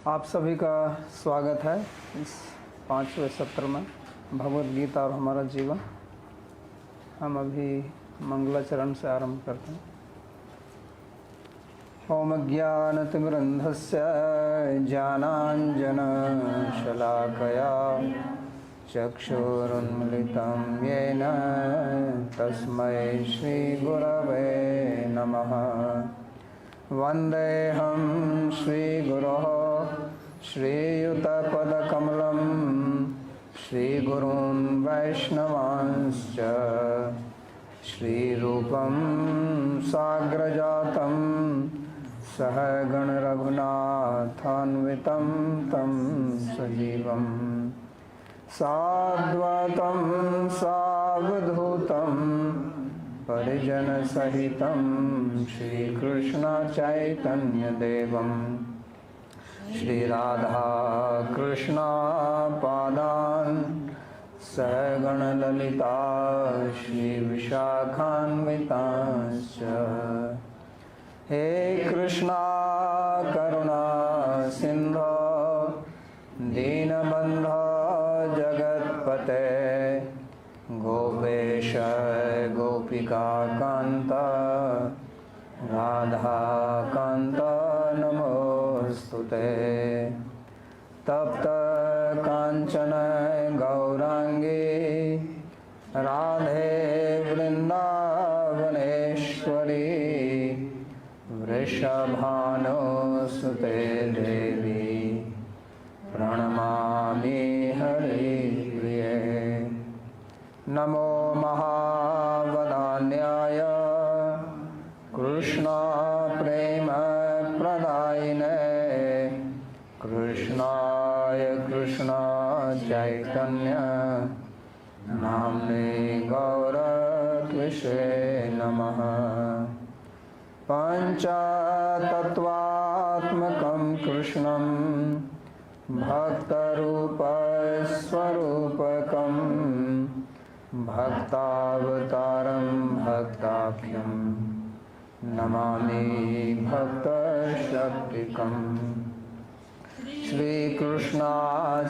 आप सभी का स्वागत है इस 5वें सत्र में भगवद गीता और हमारा जीवन। हम अभी मंगलाचरण से आरंभ करते हैं। ओम ज्ञानतिमिरन्धस्य ज्ञानाञ्जनशलाकया चक्षुरुन्मिलितं येन तस्मै श्रीगुरवे नमः। वन्देऽहं श्रीगुरोः श्रीयुतपदकमलं श्रीगुरून् वैष्णवांश्च श्रीरूपं साग्रजातं सहगणरघुनाथान्वितं तं सजीवं साद्वैतं सावधूतं परिजनसहितं श्रीकृष्णचैतन्यदेवं श्रीराधाकृष्णपादान् सहगणललिता श्रीविशाखान्वितांश्च। हे कृष्णा करुणा सिन्धो दीनबन्धो जगत्पते गोपेश गोपिकान्त राधाकान्त नमोस्तुते। तप्त कांचन गौरांगी राधे वृंदावनेश्वरी वृषभानुसुते देवी प्रणमामि हरिप्रिये। नमो महावदान्याय कृष्ण प्रेम प्रदायिने कृष्णाय कृष्ण चैतन्य नाम्ने गौरत्विषे नमः। पंचतत्वात्मकं कृष्णं भक्तरूपस्वरूपकं भक्तावतारं भक्ताख्यं नमामि भक्तशक्तिकम्। श्री कृष्ण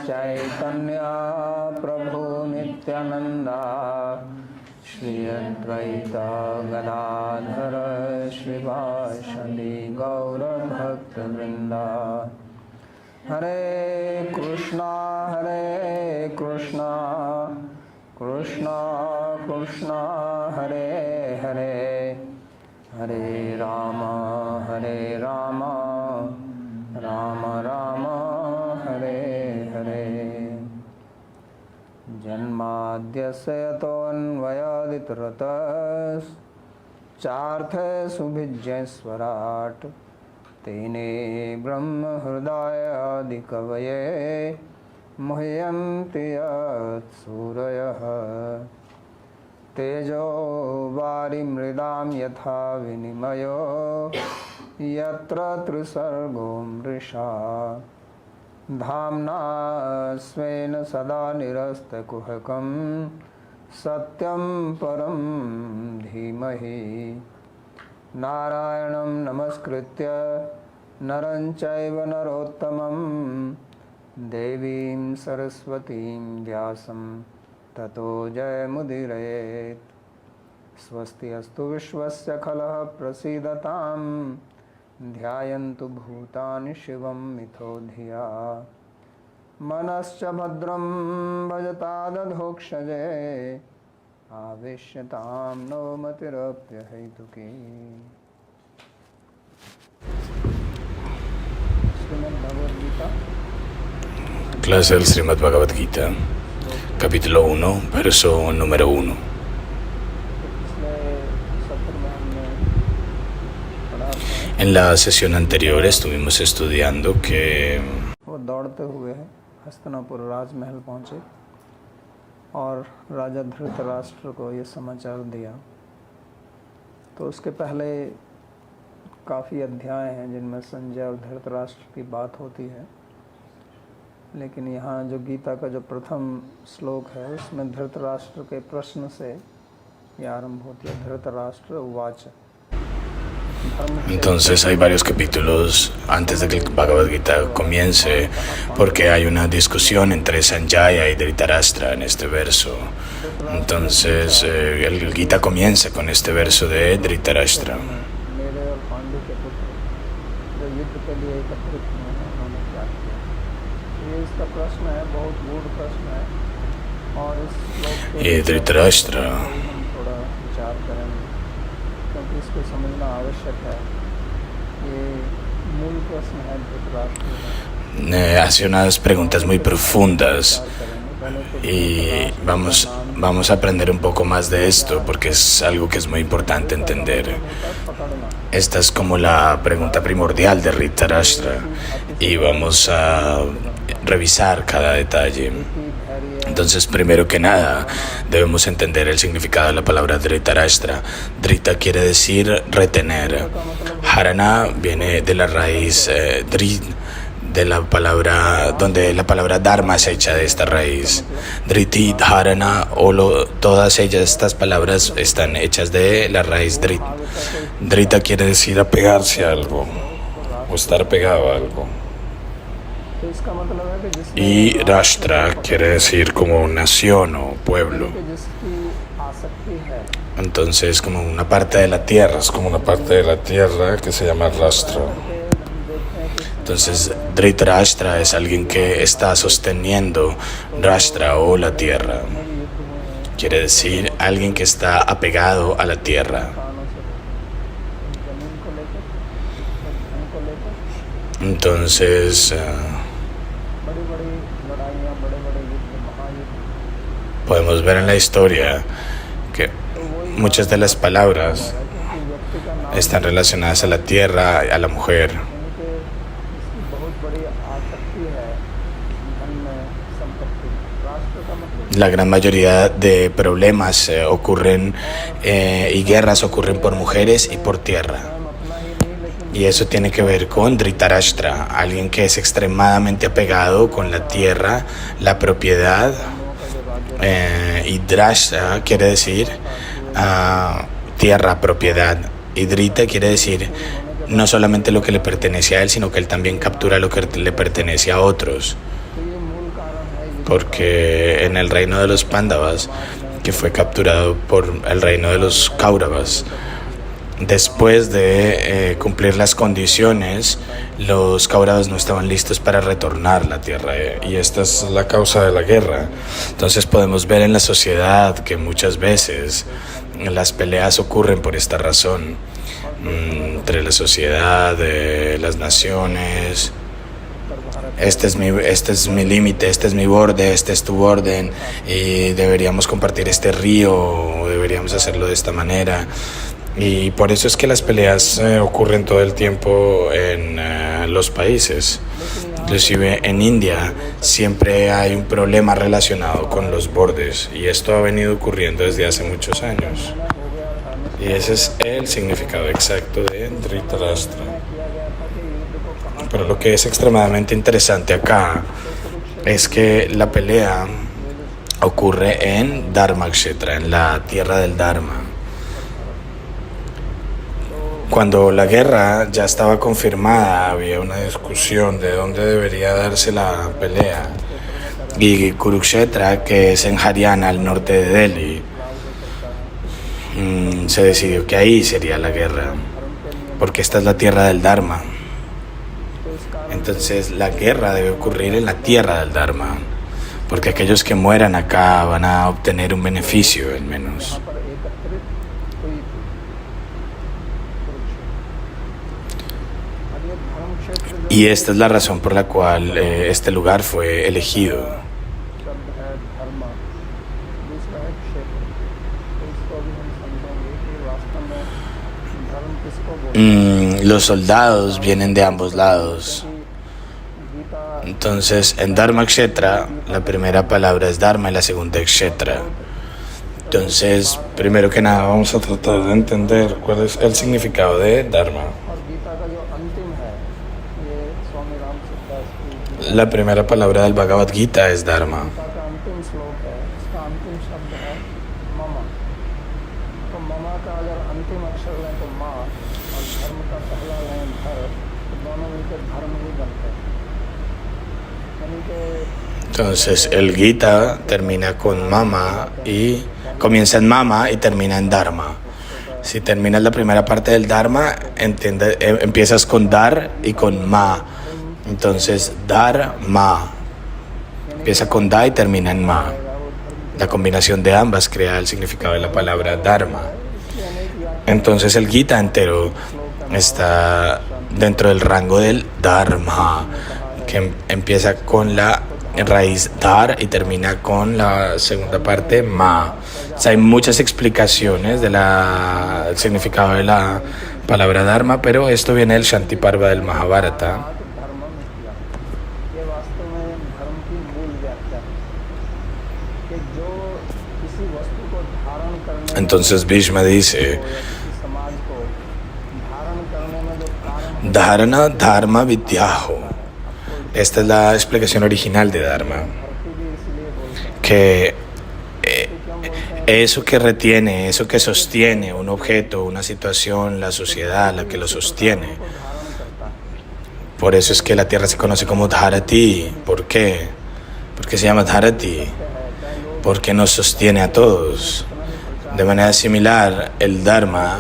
चैतन्य प्रभु नित्यानंदा श्री अद्वैत गदाधर श्रीवासदि गौर भक्तवृंदा। हरे कृष्णा कृष्णा कृष्णा हरे हरे हरे राम राम राम हरे हरे। जन्माद्यस्य यतोऽन्वयादितरतश्चार्थसुभिज्ञस्वराट् तेने ब्रह्महृदायादिकवये मुह्यन्ति यत्सूरयः। तेजो वारिमृदां यथा विनिमयो यत्र त्रिसर्गो मृषा धाम्ना स्वेन सदा निरस्तकुहकं सत्यं परं धीमहि। नारायणं नमस्कृत्य नरं चैव नरोत्तमं देवीं सरस्वतीं व्यासं ततो जयमुदीरयेत्। स्वस्ति अस्तु विश्वस्य खलः प्रसीदतां ध्यायन्तु भूतानि शिवं मिथो धिया। मनश्च भद्रं भजतादधोक्षजे आवेश्यतां नो मतिरप्यहैतुकी। Shrimad Bhagavad Gita Clase del Srimad Bhagavad Gita, capítulo 1, verso número 1. En la sesión anterior estuvimos estudiando que वो दौड़ते हुए हस्तिनापुर राजमहल पहुँचे और राजा धृतराष्ट्र को ये समाचार दिया। तो उसके पहले काफ़ी अध्याय हैं जिनमें संजय और धृतराष्ट्र की बात होती है, लेकिन यहाँ जो गीता का जो प्रथम श्लोक है उसमें धृतराष्ट्र के प्रश्न से ये आरंभ होती है। धृतराष्ट्र उवाच। Entonces hay varios capítulos antes de que el Bhagavad Gita comience, porque hay una discusión entre Sanjaya y Dhritarashtra en este verso. Entonces el Gita comienza con este verso de Dhritarashtra. मेरे और पांडु के पुत्र जो युद्ध के लिए एकत्रित हुए हैं उन्होंने क्या किया। ये इसका प्रश्न है, बहुत गूढ़ प्रश्न है और इस श्लोक के Y Dhritarashtra हम थोड़ा विचार करेंगे क्योंकि इसको समझना आवश्यक है। ये मूल प्रश्न है धृतराष्ट्र का। hace unas preguntas muy profundas y vamos a aprender un poco más de esto porque es algo que es muy importante entender. Esta es como la pregunta primordial de Dhritarashtra y vamos a revisar cada detalle. Entonces, primero que nada, debemos entender el significado de la palabra Dhritarashtra. Dhrita quiere decir retener. Dharana viene de la raíz Dhrit, de la palabra, donde la palabra Dharma es hecha de esta raíz. Dhriti, Dharana, todas ellas, estas palabras están hechas de la raíz Dhrit. Dhrita quiere decir apegarse a algo o estar pegado a algo. Y Rashtra quiere decir como nación o pueblo. Entonces, como una parte de la tierra, es como una parte de la tierra que se llama Rashtra. Entonces, Dhritarashtra es alguien que está sosteniendo Rashtra o la tierra. Quiere decir alguien que está apegado a la tierra. Entonces, podemos ver en la historia que muchas de las palabras están relacionadas a la tierra, a la mujer. La gran mayoría de problemas ocurren y guerras ocurren por mujeres y por tierra. Y eso tiene que ver con Dhritarashtra, alguien que es extremadamente apegado con la tierra, la propiedad. Y Drashtra quiere decir tierra, propiedad. Y Dhrita quiere decir no solamente lo que le pertenece a él, sino que él también captura lo que le pertenece a otros. Porque en el reino de los Pándavas, que fue capturado por el reino de los Kauravas, después de cumplir las condiciones, los Kauravas no estaban listos para retornar la tierra, y esta es la causa de la guerra. Entonces podemos ver en la sociedad que muchas veces las peleas ocurren por esta razón, entre la sociedad, las naciones. Este es mi límite, este es mi borde, este es tu borde, y deberíamos compartir este río, o deberíamos hacerlo de esta manera. Y por eso es que las peleas ocurren todo el tiempo en los países. Inclusive en India siempre hay un problema relacionado con los bordes, y esto ha venido ocurriendo desde hace muchos años. Y ese es el significado exacto de Dhritarashtra. Pero lo que es extremadamente interesante acá es que la pelea ocurre en Dharmakshetra, en la tierra del Dharma. Cuando la guerra ya estaba confirmada, había una discusión de dónde debería darse la pelea. Y Kurukshetra, que es en Haryana, al norte de Delhi, se decidió que ahí sería la guerra, porque esta es la tierra del Dharma. Entonces la guerra debe ocurrir en la tierra del Dharma, porque aquellos que mueran acá van a obtener un beneficio al menos. Y esta es la razón por la cual este lugar fue elegido. Los soldados vienen de ambos lados. Entonces, en Dharmakshetra, la primera palabra es Dharma y la segunda es Kshetra. Entonces, primero que nada, vamos a tratar de entender cuál es el significado de Dharma. La primera palabra del Bhagavad Gita es Dharma. धर्म ही बनते हैं। यानी कि Entonces el Gita termina con Mama y comienza en Mama y termina en Dharma. Si terminas la primera parte del Dharma, empiezas con Dar y con Ma. Entonces Dharma empieza con Da y termina en Ma. La combinación de ambas crea el significado de la palabra Dharma. Entonces el Gita entero está dentro del rango del Dharma, que empieza con la raíz Dar y termina con la segunda parte Ma. O sea, hay muchas explicaciones del significado de la palabra Dharma, pero esto viene del Shanti Parva del Mahabharata. Entonces Bhishma dice, Dharana Dharma Vidyaho. Esta es la explicación original de Dharma, que eso que retiene, eso que sostiene un objeto, una situación, la sociedad, la que lo sostiene. Por eso es que la tierra se conoce como Dharati. ¿Por qué? ¿Por qué se llama Dharati? Porque nos sostiene a todos. De manera similar, el Dharma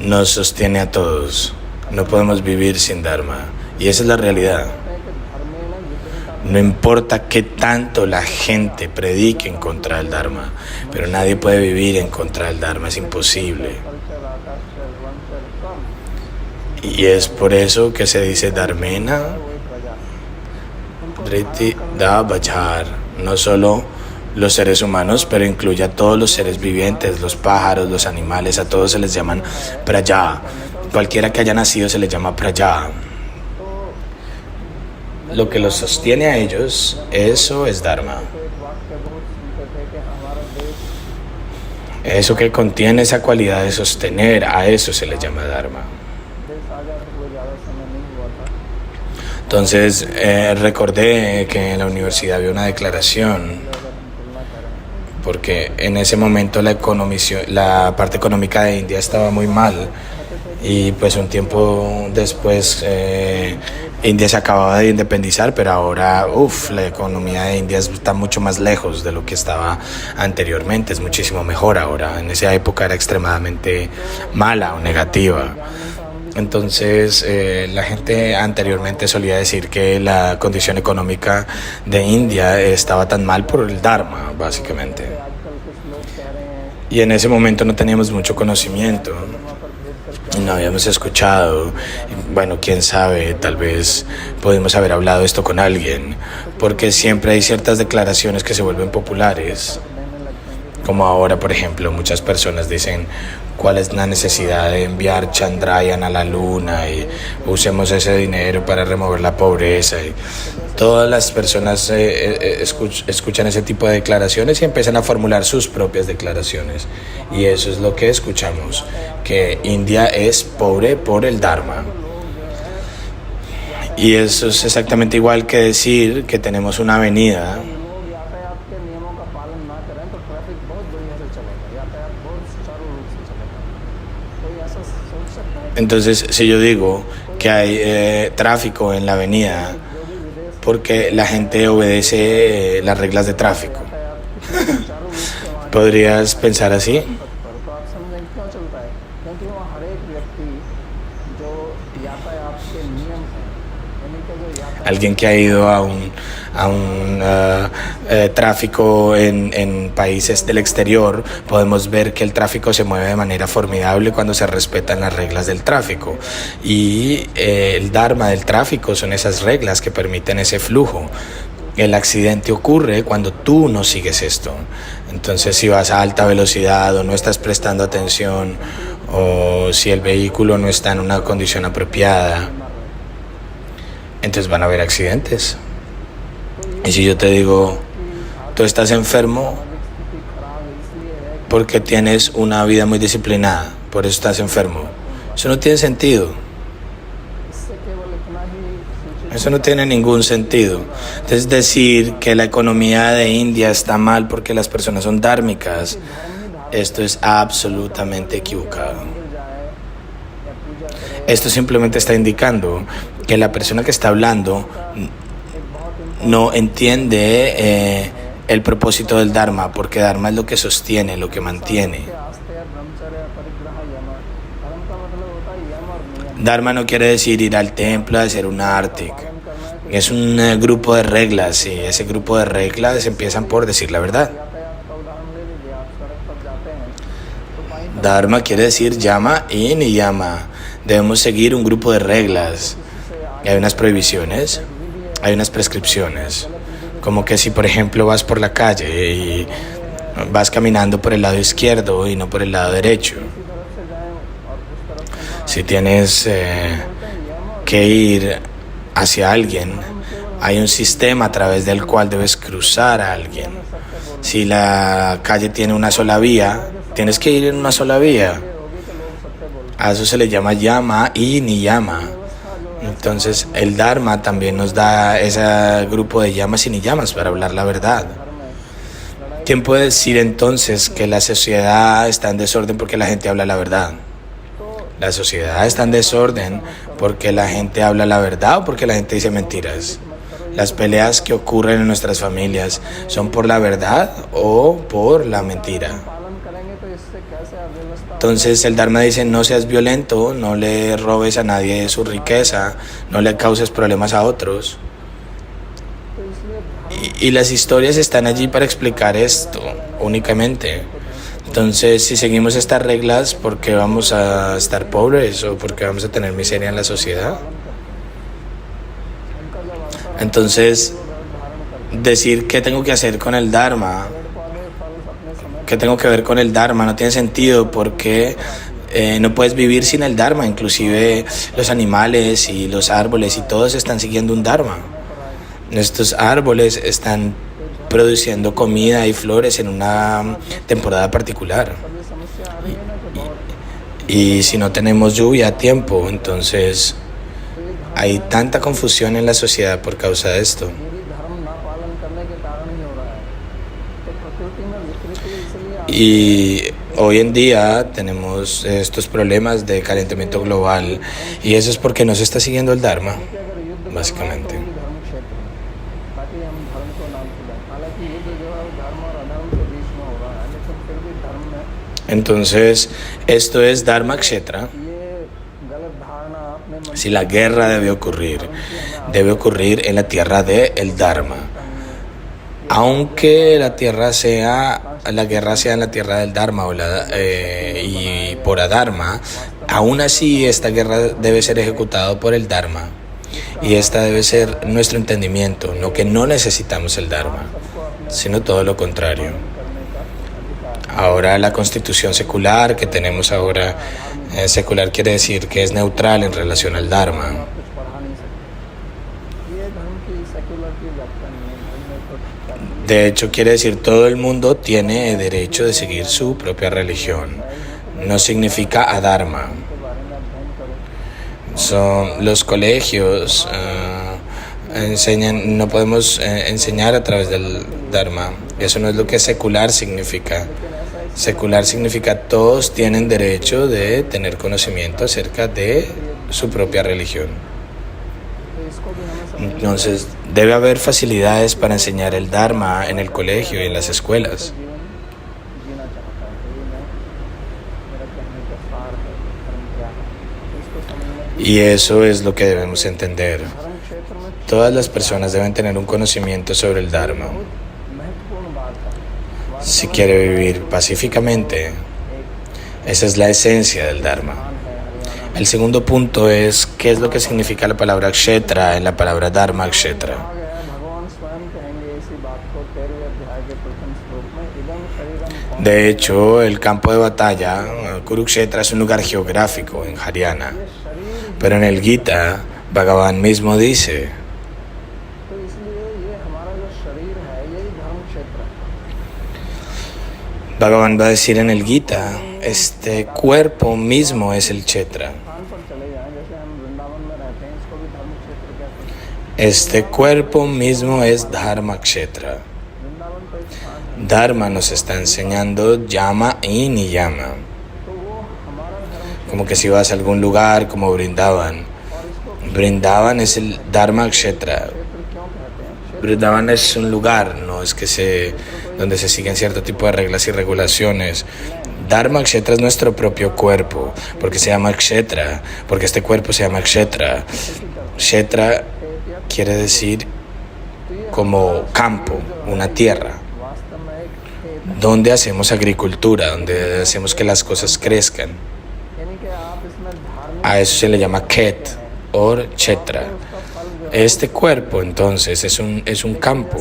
nos sostiene a todos. No podemos vivir sin Dharma. Y esa es la realidad. No importa qué tanto la gente predique en contra del Dharma, pero nadie puede vivir en contra del Dharma, es imposible. Y es por eso que se dice Dharmena Driti Da Bachar. No solo los seres humanos, pero incluye a todos los seres vivientes, los pájaros, los animales, a todos se les llaman Praja. Cualquiera que haya nacido se les llama Praja. Lo que los sostiene a ellos, eso es Dharma. Eso que contiene esa cualidad de sostener, a eso se le llama Dharma. Entonces, recordé que en la universidad había una declaración, porque en ese momento la parte económica de India estaba muy mal, y pues un tiempo después India se acababa de independizar, pero ahora la economía de India está mucho más lejos de lo que estaba anteriormente, es muchísimo mejor ahora. En esa época era extremadamente mala o negativa. Entonces la gente anteriormente solía decir que la condición económica de India estaba tan mal por el Dharma, básicamente. Y en ese momento no teníamos mucho conocimiento, no habíamos escuchado. Bueno, quién sabe, tal vez pudimos haber hablado esto con alguien, porque siempre hay ciertas declaraciones que se vuelven populares. Como ahora, por ejemplo, muchas personas dicen cuál es la necesidad de enviar Chandrayaan a la luna y usemos ese dinero para remover la pobreza. Y todas las personas escuchan ese tipo de declaraciones y empiezan a formular sus propias declaraciones. Y eso es lo que escuchamos, que India es pobre por el Dharma. Y eso es exactamente igual que decir que tenemos una avenida Entonces, si yo digo que hay tráfico en la avenida porque la gente obedece las reglas de tráfico, ¿podrías pensar así? Alguien que ha ido a un tráfico en países del exterior, podemos ver que el tráfico se mueve de manera formidable cuando se respetan las reglas del tráfico. Y el dharma del tráfico son esas reglas que permiten ese flujo. El accidente ocurre cuando tú no sigues esto. Entonces, si vas a alta velocidad o no estás prestando atención, o si el vehículo no está en una condición apropiada, entonces van a haber accidentes. Y si yo te digo, tú estás enfermo porque tienes una vida muy disciplinada, por eso estás enfermo, eso no tiene sentido. Eso no tiene ningún sentido. Es decir, que la economía de India está mal porque las personas son dhármicas, esto es absolutamente equivocado. Esto simplemente está indicando que la persona que está hablando no entiende el propósito del Dharma, porque Dharma es lo que sostiene, lo que mantiene. Dharma no quiere decir ir al templo a hacer un ártik. Es un grupo de reglas, y ese grupo de reglas empiezan por decir la verdad. Dharma quiere decir yama y niyama. Debemos seguir un grupo de reglas. Y hay unas prohibiciones, hay unas prescripciones. Como que si, por ejemplo, vas por la calle y vas caminando por el lado izquierdo y no por el lado derecho. Si tienes que ir hacia alguien, hay un sistema a través del cual debes cruzar a alguien. Si la calle tiene una sola vía, tienes que ir en una sola vía. A eso se le llama yama y niyama. Entonces el Dharma también nos da ese grupo de yamas y niyamas para hablar la verdad. ¿Quién puede decir entonces que la sociedad está en desorden porque la gente habla la verdad? La sociedad está en desorden porque la gente habla la verdad o porque la gente dice mentiras. Las peleas que ocurren en nuestras familias son por la verdad o por la mentira. Entonces el Dharma dice: no seas violento, no le robes a nadie su riqueza, no le causes problemas a otros. Y las historias están allí para explicar esto únicamente. Entonces, si seguimos estas reglas, ¿por qué vamos a estar pobres o por qué vamos a tener miseria en la sociedad? Entonces, decir qué tengo que hacer con el Dharma, qué tengo que ver con el Dharma, no tiene sentido, porque no puedes vivir sin el Dharma. Inclusive los animales y los árboles y todos están siguiendo un Dharma. Estos árboles están produciendo comida y flores en una temporada particular. Y si no tenemos lluvia a tiempo, entonces hay tanta confusión en la sociedad por causa de esto. Y hoy en día tenemos estos problemas de calentamiento global, y eso es porque no se está siguiendo el Dharma, básicamente. Entonces, esto es Dharma Kshetra. Si la guerra debe ocurrir en la tierra del Dharma. Aunque la guerra sea en la tierra del Dharma y por Adharma, aún así esta guerra debe ser ejecutada por el Dharma. Y esta debe ser nuestro entendimiento, no que no necesitamos el Dharma, sino todo lo contrario. Ahora la constitución secular que tenemos ahora, secular quiere decir que es neutral en relación al Dharma. De hecho, quiere decir todo el mundo tiene derecho de seguir su propia religión. No significa adharma. Los colegios enseñan, no podemos enseñar a través del Dharma. Eso no es lo que secular significa. Secular significa todos tienen derecho de tener conocimiento acerca de su propia religión. Entonces, debe haber facilidades para enseñar el Dharma en el colegio y en las escuelas. Y eso es lo que debemos entender. Todas las personas deben tener un conocimiento sobre el Dharma. Si quiere vivir pacíficamente, esa es la esencia del Dharma. El segundo punto es qué es lo que significa la palabra Kshetra en la palabra Dharma Kshetra. De hecho, el campo de batalla, Kurukshetra, es un lugar geográfico en Haryana. Pero en el Gita, Bhagavan mismo dice: Bhagavan va a decir en el Gita, este cuerpo mismo es el Kshetra. Este cuerpo mismo es Dharma Kshetra. Dharma nos está enseñando Yama y Niyama. como que si vas a algún lugar como Brindavan. Brindavan es el Dharma Kshetra. Brindavan es un lugar, no es que donde se siguen cierto tipo de reglas y regulaciones. Dharma Kshetra es nuestro propio cuerpo, porque se llama Kshetra, porque este cuerpo se llama Kshetra. Kshetra quiere decir como campo, una tierra, donde hacemos agricultura, donde hacemos que las cosas crezcan. A eso se le llama Ket o Kshetra. Este cuerpo entonces es un campo,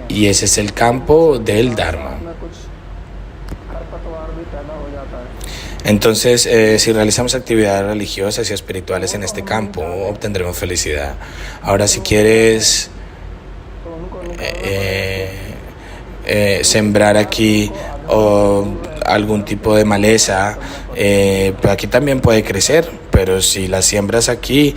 y ese es el campo del Dharma. Entonces, si realizamos actividades religiosas y espirituales en este campo, obtendremos felicidad. Ahora, si quieres sembrar aquí algún tipo de maleza, pues aquí también puede crecer, pero si las siembras aquí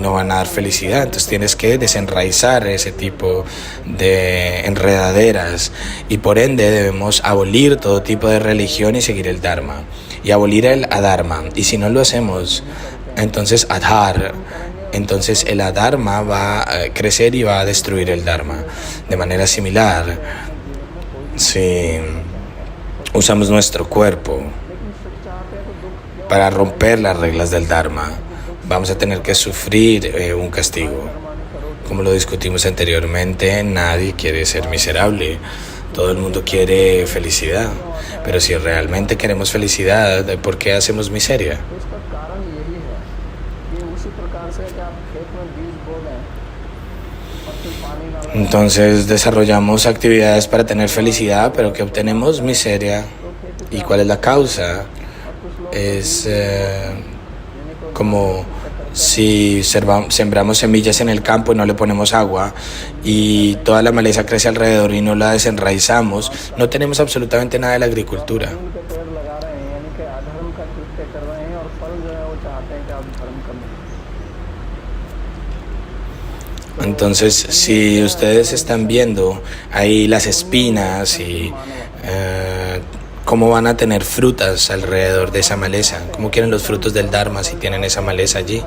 no van a dar felicidad. Entonces tienes que desenraizar ese tipo de enredaderas, y por ende debemos abolir todo tipo de religión y seguir el Dharma y abolir el Adharma. Y si no lo hacemos, entonces entonces el Adharma va a crecer y va a destruir el Dharma. De manera similar, si usamos nuestro cuerpo para romper las reglas del Dharma, vamos a tener que sufrir un castigo. Como lo discutimos anteriormente, nadie quiere ser miserable, todo el mundo quiere felicidad. Pero si realmente queremos felicidad, ¿por qué hacemos miseria? Entonces desarrollamos actividades para tener felicidad, pero que obtenemos miseria. ¿Y cuál es la causa? Es como si sembramos semillas en el campo y no le ponemos agua, y toda la maleza crece alrededor y no la desenraizamos, no tenemos absolutamente nada de la agricultura. Entonces, si ustedes están viendo ahí las espinas y cómo van a tener frutas alrededor de esa maleza, cómo quieren los frutos del Dharma si tienen esa maleza allí.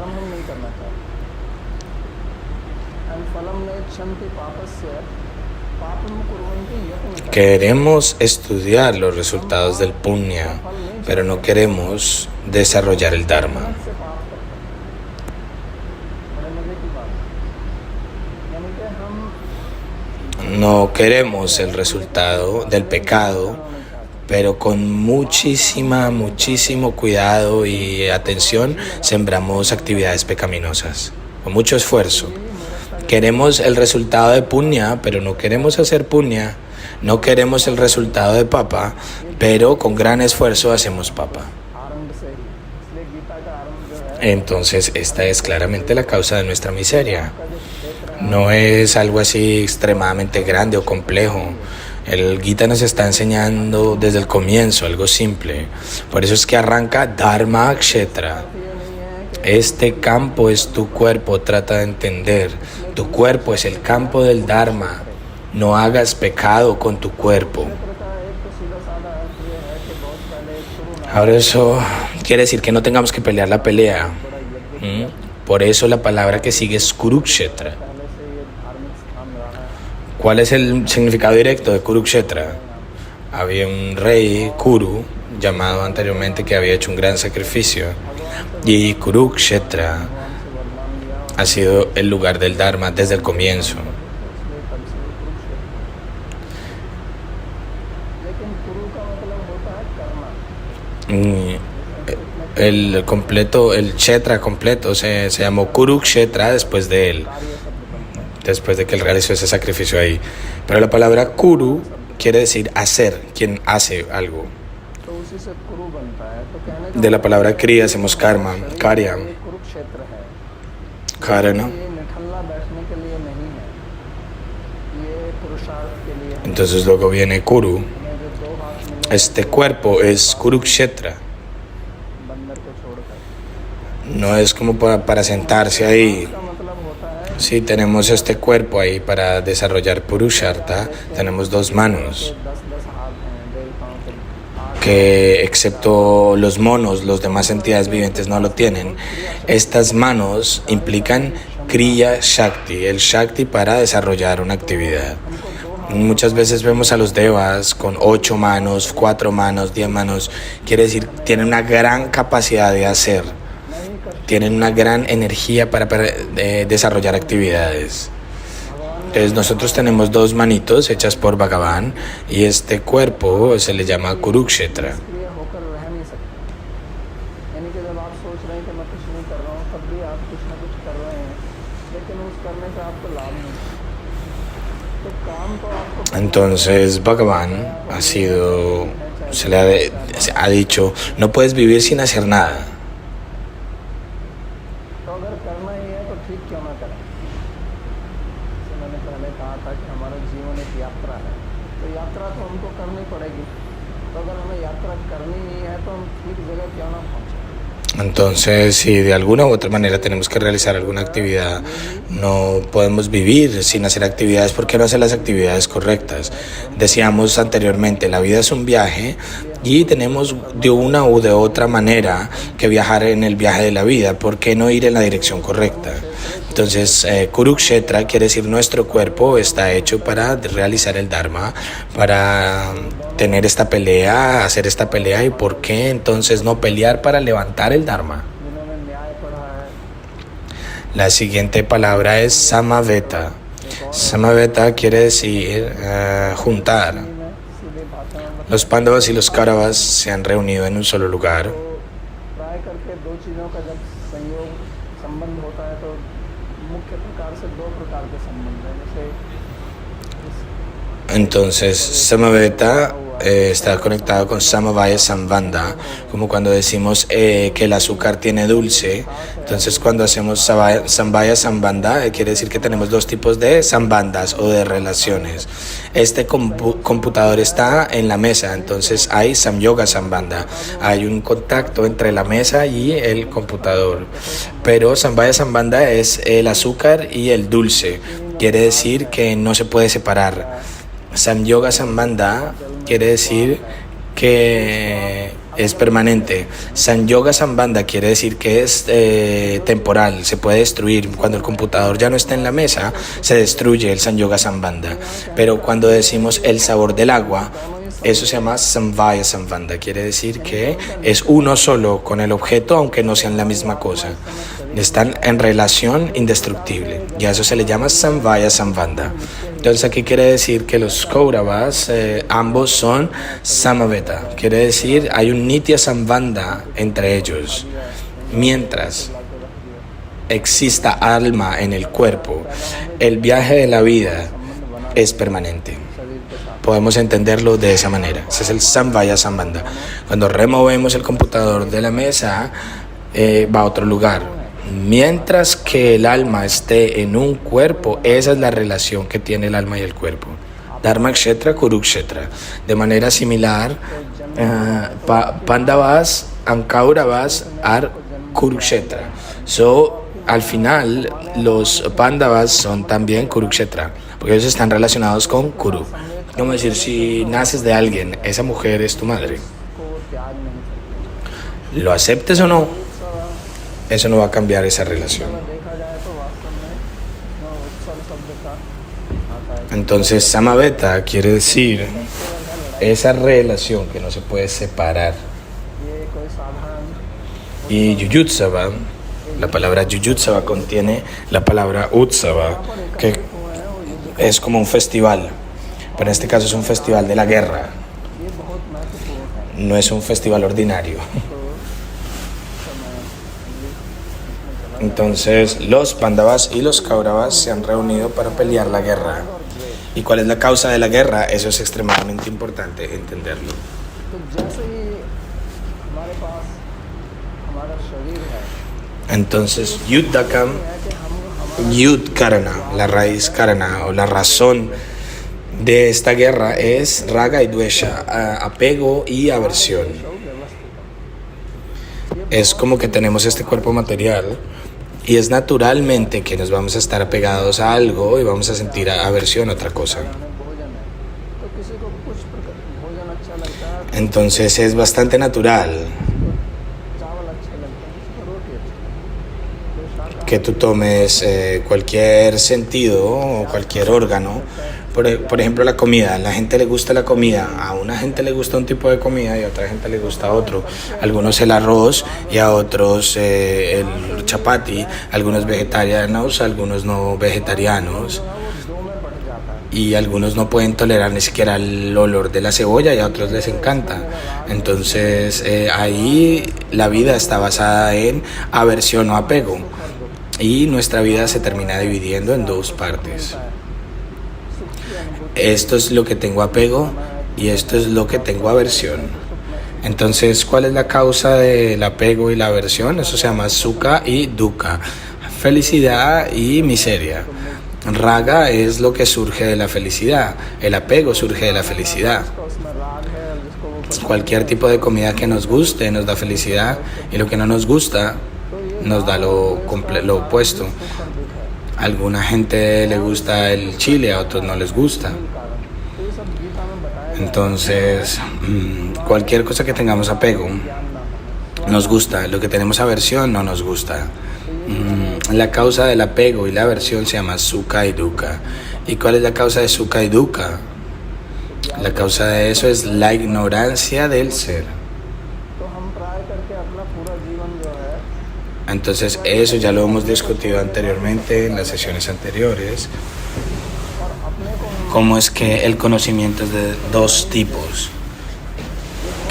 Queremos estudiar los resultados del punya, pero no queremos desarrollar el Dharma. No queremos el resultado del pecado, pero con muchísimo cuidado y atención sembramos actividades pecaminosas, con mucho esfuerzo. Queremos el resultado de punya, pero no queremos hacer punya. No queremos el resultado de papa, pero con gran esfuerzo hacemos papa. Entonces, esta es claramente la causa de nuestra miseria. No es algo así extremadamente grande o complejo. El Gita nos está enseñando desde el comienzo algo simple. Por eso es que arranca Dharma Kshetra. Este campo es tu cuerpo, trata de entender. Tu cuerpo es el campo del Dharma. No hagas pecado con tu cuerpo. Ahora eso quiere decir que no tengamos que pelear la pelea. Por eso la palabra que sigue es Kurukshetra. ¿Cuál es el significado directo de Kurukshetra? Había un rey, Kuru, llamado anteriormente, que había hecho un gran sacrificio. Y Kurukshetra ha sido el lugar del Dharma desde el comienzo. El Kshetra completo se llamó Kurukshetra después de él, después de que él realizó ese sacrificio ahí. Pero la palabra Kuru quiere decir hacer, quien hace algo. De la palabra Kriya hacemos karma, Karya, Karana. Entonces luego viene Kuru. Este cuerpo es Kurukshetra. No es como para sentarse ahí. Sí, tenemos este cuerpo ahí para desarrollar Purushartha. Tenemos 2 manos que excepto los monos, las demás entidades vivientes no lo tienen. Estas manos implican Kriya Shakti, el Shakti para desarrollar una actividad. Muchas veces vemos a los devas con 8 manos, 4 manos, 10 manos. Quiere decir, tienen una gran capacidad de hacer, tienen una gran energía para desarrollar actividades. Entonces nosotros tenemos 2 manitos hechas por Bhagavan y este cuerpo se le llama Kurukshetra. Entonces Bhagavan se ha dicho, no puedes vivir sin hacer nada. Entonces, si de alguna u otra manera tenemos que realizar alguna actividad, no podemos vivir sin hacer actividades. ¿Por qué no hacer las actividades correctas? Decíamos anteriormente, la vida es un viaje y tenemos de una u de otra manera que viajar en el viaje de la vida. ¿Por qué no ir en la dirección correcta? Entonces, Kurukshetra quiere decir nuestro cuerpo está hecho para realizar el Dharma, para tener esta pelea, hacer esta pelea. ¿Y por qué entonces no pelear para levantar el Dharma? La siguiente palabra es Samaveta. Samaveta quiere decir juntar. Los Pándavas y los Kauravas se han reunido en un solo lugar. Entonces, Samaveta está conectado con Samavaya Sambandha, como cuando decimos que el azúcar tiene dulce. Entonces, cuando hacemos Samvaya Sambandha, quiere decir que tenemos 2 tipos de sambandas o de relaciones. Este computador está en la mesa, entonces hay Samyoga Sambandha. Hay un contacto entre la mesa y el computador. Pero Samvaya Sambandha es el azúcar y el dulce. Quiere decir que no se puede separar. Samyoga Sambandha quiere decir que es permanente. Samyoga Sambandha quiere decir que es temporal, se puede destruir. Cuando el computador ya no está en la mesa, se destruye el Samyoga Sambandha. Pero cuando decimos el sabor del agua, eso se llama Samvaya Sambandha. Quiere decir que es uno solo con el objeto, aunque no sean la misma cosa. Están en relación indestructible. Y a eso se le llama Samvaya Sambandha. Entonces aquí quiere decir que los Kauravas ambos son Samaveta. Quiere decir hay un Nitya Sambandha entre ellos. Mientras exista alma en el cuerpo, el viaje de la vida es permanente. Podemos entenderlo de esa manera. Ese es el Samvaya Sambandha. Cuando removemos el computador de la mesa, va a otro lugar. Mientras que el alma esté en un cuerpo, esa es la relación que tiene el alma y el cuerpo. Dharmakshetra, Kurukshetra. De manera similar, Pandavas and Kauravas are Kurukshetra. Al final, los Pandavas son también Kurukshetra, porque ellos están relacionados con Kuru. Como decir, si naces de alguien, esa mujer es tu madre. Lo aceptes o no, eso no va a cambiar esa relación. Entonces, Samaveta quiere decir esa relación que no se puede separar. Y Yuyutsava, la palabra Yuyutsava contiene la palabra Utsava, que es como un festival. Pero en este caso es un festival de la guerra. No es un festival ordinario. Entonces, los Pandavas y los Kauravas se han reunido para pelear la guerra. ¿Y cuál es la causa de la guerra? Eso es extremadamente importante entenderlo. Entonces, Yuddhakam, Yud Karana, la raíz Karana o la razón de esta guerra es Raga y Dvesha, apego y aversión. Es como que tenemos este cuerpo material y es naturalmente que nos vamos a estar apegados a algo y vamos a sentir aversión a otra cosa. Entonces es bastante natural चावल अच्छे लगते हैं, उसको रोटी अच्छी लगती है। que tú tomes cualquier sentido o cualquier órgano. Por ejemplo, la comida. A la gente le gusta la comida. A una gente le gusta un tipo de comida y a otra gente le gusta otro. A algunos el arroz y a otros el chapati. A algunos vegetarianos, a algunos no vegetarianos. Y algunos no pueden tolerar ni siquiera el olor de la cebolla y a otros les encanta. Entonces ahí la vida está basada en aversión o apego. Y nuestra vida se termina dividiendo en dos partes. Esto es lo que tengo apego y esto es lo que tengo aversión. Entonces, ¿cuál es la causa del apego y la aversión? Eso se llama sukha y dukkha, felicidad y miseria. Raga es lo que surge de la felicidad, el apego surge de la felicidad. Cualquier tipo de comida que nos guste nos da felicidad y lo que no nos gusta nos da lo opuesto. A alguna gente le gusta el chile, a otros no les gusta. Entonces, cualquier cosa que tengamos apego nos gusta, lo que tenemos aversión no nos gusta. La causa del apego y la aversión se llama sukha y dukkha. ¿Y cuál es la causa de sukha y dukkha? La causa de eso es la ignorancia del ser. Entonces eso ya lo hemos discutido anteriormente en las sesiones anteriores. Cómo es que el conocimiento es de dos tipos.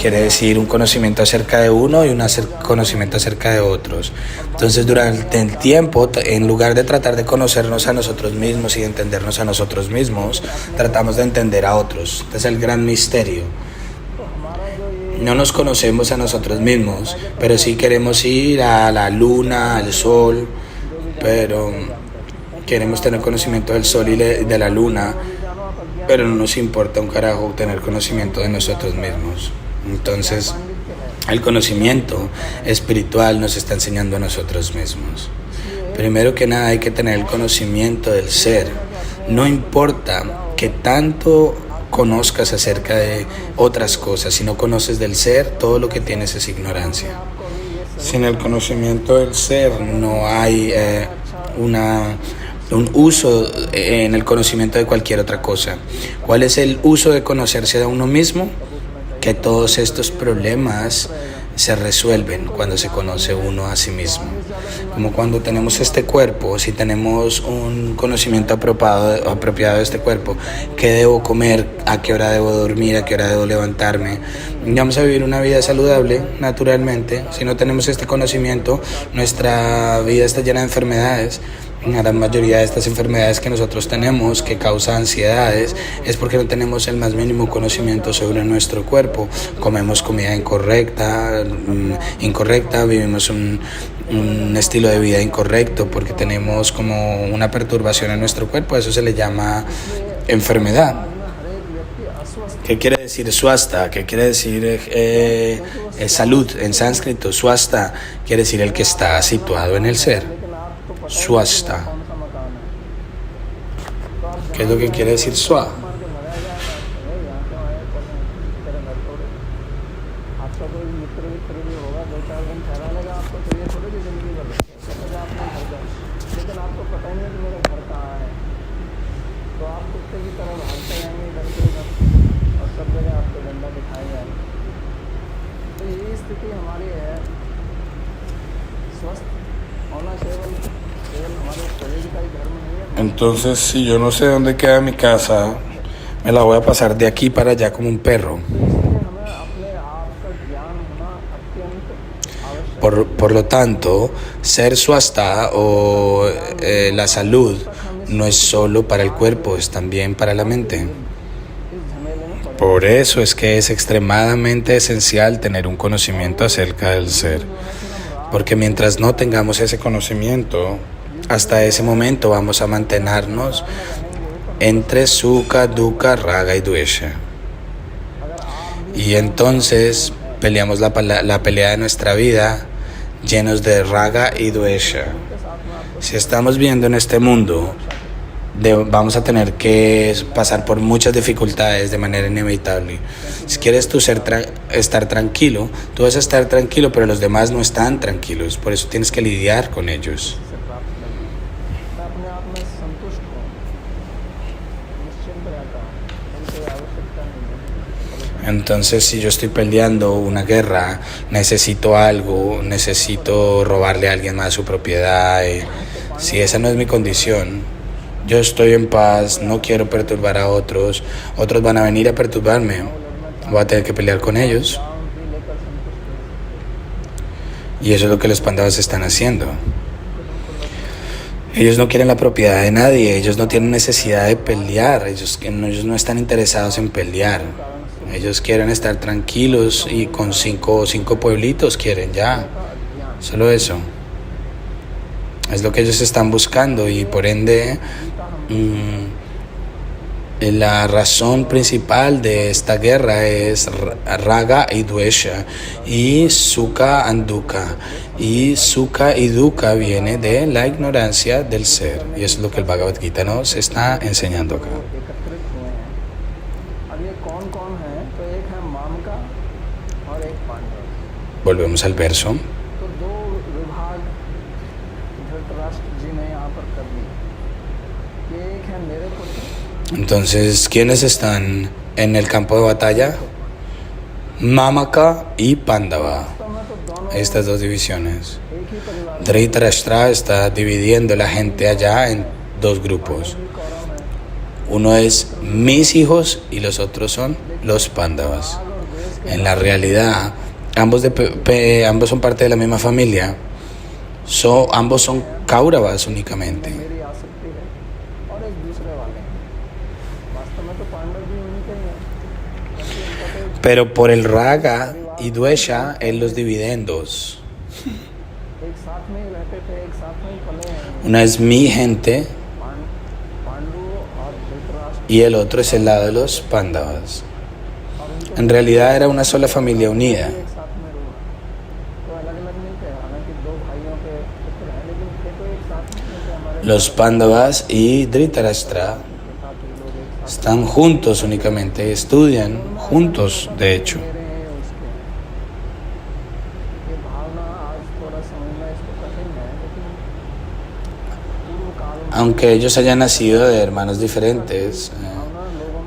Quiere decir un conocimiento acerca de uno y un conocimiento acerca de otros. Entonces durante el tiempo, en lugar de tratar de conocernos a nosotros mismos y de entendernos a nosotros mismos, tratamos de entender a otros. Este es el gran misterio. No nos conocemos a nosotros mismos, pero sí queremos ir a la luna, al sol, pero queremos tener conocimiento del sol y de la luna, pero no nos importa un carajo tener conocimiento de nosotros mismos. Entonces, el conocimiento espiritual nos está enseñando a nosotros mismos. Primero que nada hay que tener el conocimiento del ser. No importa que tanto conozcas acerca de otras cosas, si no conoces del ser, todo lo que tienes es ignorancia. Sin el conocimiento del ser no hay un uso en el conocimiento de cualquier otra cosa. ¿Cuál es el uso de conocerse a uno mismo? Que todos estos problemas se resuelven cuando se conoce uno a sí mismo. Como cuando tenemos este cuerpo, si tenemos un conocimiento apropiado de este cuerpo, qué debo comer, a qué hora debo dormir, a qué hora debo levantarme, vamos a vivir una vida saludable naturalmente. Si no tenemos este conocimiento, nuestra vida está llena de enfermedades. La gran mayoría de estas enfermedades que nosotros tenemos, que causan ansiedades, es porque no tenemos el más mínimo conocimiento sobre nuestro cuerpo. Comemos comida incorrecta, vivimos un estilo de vida incorrecto porque tenemos como una perturbación en nuestro cuerpo. Eso se le llama enfermedad. ¿Qué quiere decir swasta? ¿Qué quiere decir salud? En sánscrito, swasta quiere decir el que está situado en el ser. Swasta. ¿Qué es lo que quiere decir swa? Entonces, si yo no sé dónde queda mi casa, me la voy a pasar de aquí para allá como un perro. Por lo tanto, ser swasta o la salud no es solo para el cuerpo, es también para la mente. Por eso es que es extremadamente esencial tener un conocimiento acerca del ser. Porque mientras no tengamos ese conocimiento, hasta ese momento vamos a mantenernos entre sukha, dukkha, raga y dvesha. Y entonces peleamos la pelea de nuestra vida llenos de raga y dvesha. Si estamos viendo en este mundo vamos a tener que pasar por muchas dificultades de manera inevitable. Si quieres tú estar tranquilo, tú vas a estar tranquilo, pero los demás no están tranquilos, por eso tienes que lidiar con ellos. से प्राप्त लगी मैं अपने आप में संतुष्ट हूँ निश्चिंत रहता हूँ मुझे कोई आवश्यकता नहीं है Entonces, si yo estoy peleando una guerra, necesito algo, necesito robarle a alguien más su propiedad. Si esa no es mi condición, yo estoy en paz, no quiero perturbar a otros, otros van a venir a perturbarme, voy a tener que pelear con ellos. भी लेकर संतुष्ट हूँ Y eso es lo que los Pandavas están haciendo. Ellos no quieren la propiedad de nadie, ellos no tienen necesidad de pelear, ellos no están interesados en pelear. Ellos quieren estar tranquilos y con cinco pueblitos quieren ya. Solo eso. Es lo que ellos están buscando y por ende la razón principal de esta guerra es Raga y Dvesha y Sukha and Dukkha. Y Sukha y Dukkha viene de la ignorancia del ser. Y eso es lo que el Bhagavad Gita nos está enseñando acá. एकत्रित हुए हैं अब ये कौन कौन है तो एक है मामका और एक पांडव Volvemos al verso. तो दो विभाग धृतराष्ट्र जी ने यहाँ पर कर दिए ये एक है मेरे पुत्र Entonces, ¿quiénes están en el campo de batalla? Mamaka y Pandava. वास्तव में तो दोनों Estas dos divisiones. एक ही परिवार Dhritarashtra está dividiendo la gente allá en dos grupos. Kaurava है Uno es mis hijos y los otros son los Pandavas. En la realidad, ambos son parte de la misma familia. Ambos son Kauravas únicamente. मेरी आसक्ति है और एक दूसरे वाले हैं वास्तव में तो पांडव भी उन्हीं के ही हैं क्योंकि उनका तो Pero por el Raga y Dvesha, él los divide en dos. एक साथ में ही रहते थे एक साथ में ही पले हैं Una es mi gente Pandu और Dhritarashtra y el otro es el lado de los Pandavas. En realidad era una sola familia unida. एक साथ में रूह तो अलग अलग नहीं थे हालांकि दो भाइयों के पुत्र हैं लेकिन थे तो एक साथ में थे हमारे Los Pandavas y Dhritarashtra साथ ही लोग एक साथ están juntos únicamente, estudian juntos, de hecho. रहे हैं उसके ये भावना आज थोड़ा समझना इसको कठिन है लेकिन पूर्व काल में Aunque ellos hayan nacido de hermanos diferentes,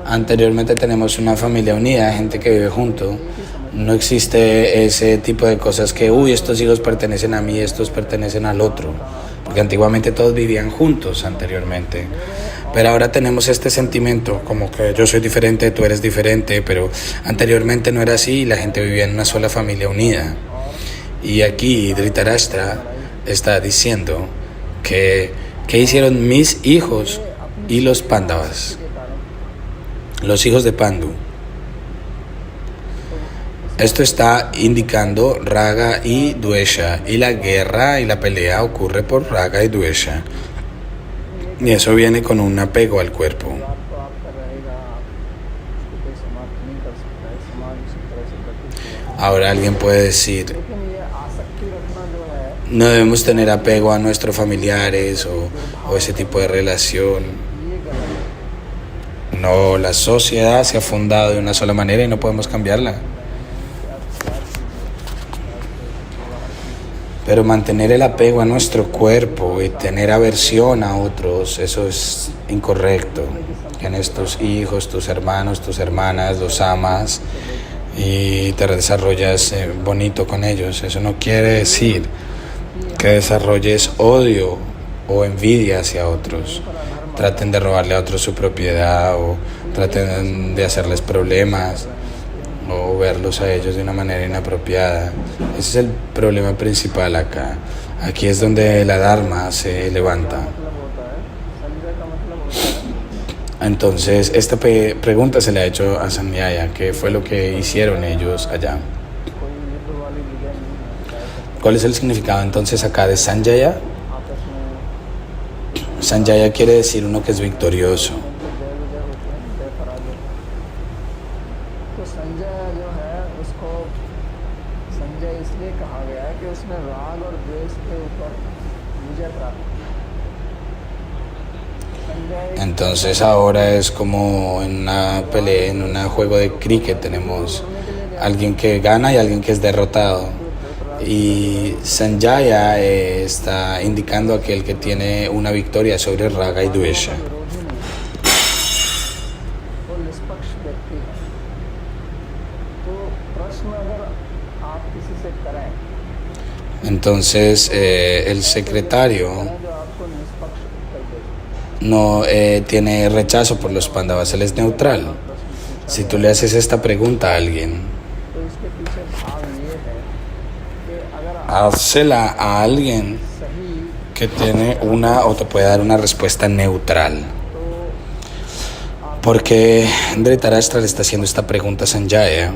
anteriormente tenemos una familia unida, gente que vive junto. No existe ese tipo de cosas que, estos hijos pertenecen a mí, estos pertenecen al otro. Porque antiguamente todos vivían juntos anteriormente. Pero ahora tenemos este sentimiento, como que yo soy diferente, tú eres diferente, pero anteriormente no era así y la gente vivía en una sola familia unida. Y aquí Dhritarashtra está diciendo que hicieron mis hijos y los Pandavas, los hijos de Pandu. Esto está indicando Raga y Dvesha, y la guerra y la pelea ocurre por Raga y Dvesha. Y eso viene con un apego al cuerpo. तो आपका रहेगा उसको कोई समाप्त नहीं कर सकता है समाज उसी तरह से गतिशील है Ahora alguien puede decir, लेकिन ये आसक्ति रखना जो है no debemos tener apego a nuestros familiares o ese tipo de relación. ये गलत No, la sociedad se ha fundado de una sola manera y no podemos cambiarla. Pero mantener el apego a nuestro cuerpo y tener aversión a otros, eso es incorrecto. Tienes tus hijos, tus hermanos, tus hermanas, los amas y te desarrollas bonito con ellos. Eso no quiere decir que desarrolles odio o envidia hacia otros. Traten de robarle a otros su propiedad o traten de hacerles problemas o verlos a ellos de una manera inapropiada. Ese es el problema principal acá. Aquí es donde la Dharma se levanta. मतलब होता है संजय का मतलब होता है Entonces, esta pregunta se le ha hecho a Sanjaya, ¿qué fue lo que hicieron ellos allá? कोई युद्ध वाली विजय नहीं है ¿Cuál es el significado entonces acá de Sanjaya? आपस में Sanjaya quiere decir uno que es victorioso. जय विजय होते हैं जय पराजय तो संजय जो है उसको संजय इसलिए कहा गया है कि उसने राग और द्वेष के ऊपर विजय प्राप्त की Sanjay Entonces ahora es como en una pelea, en un juego de cricket, tenemos alguien que gana y alguien que es derrotado. Y Sanjaya está indicando aquel que tiene una victoria sobre Raga y Dvesha. वो निष्पक्ष व्यक्ति है। तो प्रश्न अगर आप किसी से करें Entonces el secretario जो आपको निष्पक्ष उत्तर दे, no tiene rechazo por los Pandavas, él es neutral. Si tú le haces esta pregunta a alguien, तो इसके पीछे भाव ये है कि अगर आप hácela a alguien सही que tiene una o te puede dar una respuesta neutral. तो Porque Dhritarashtra le está haciendo esta pregunta a Sanjaya.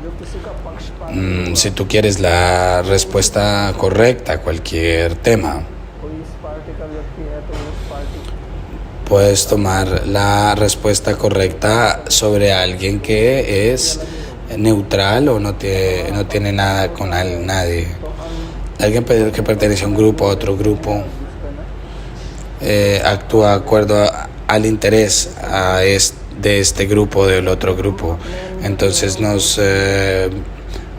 जो किसी का पक्षपात Si tú quieres la respuesta correcta a cualquier tema, कोई इस पार्टी का व्यक्ति है तो वो उस party puedes tomar la respuesta correcta sobre alguien que es neutral o no tiene nada con nadie. Alguien que pertenece a un grupo, a otro grupo, actúa de acuerdo al interés de este grupo o del otro grupo. Entonces nos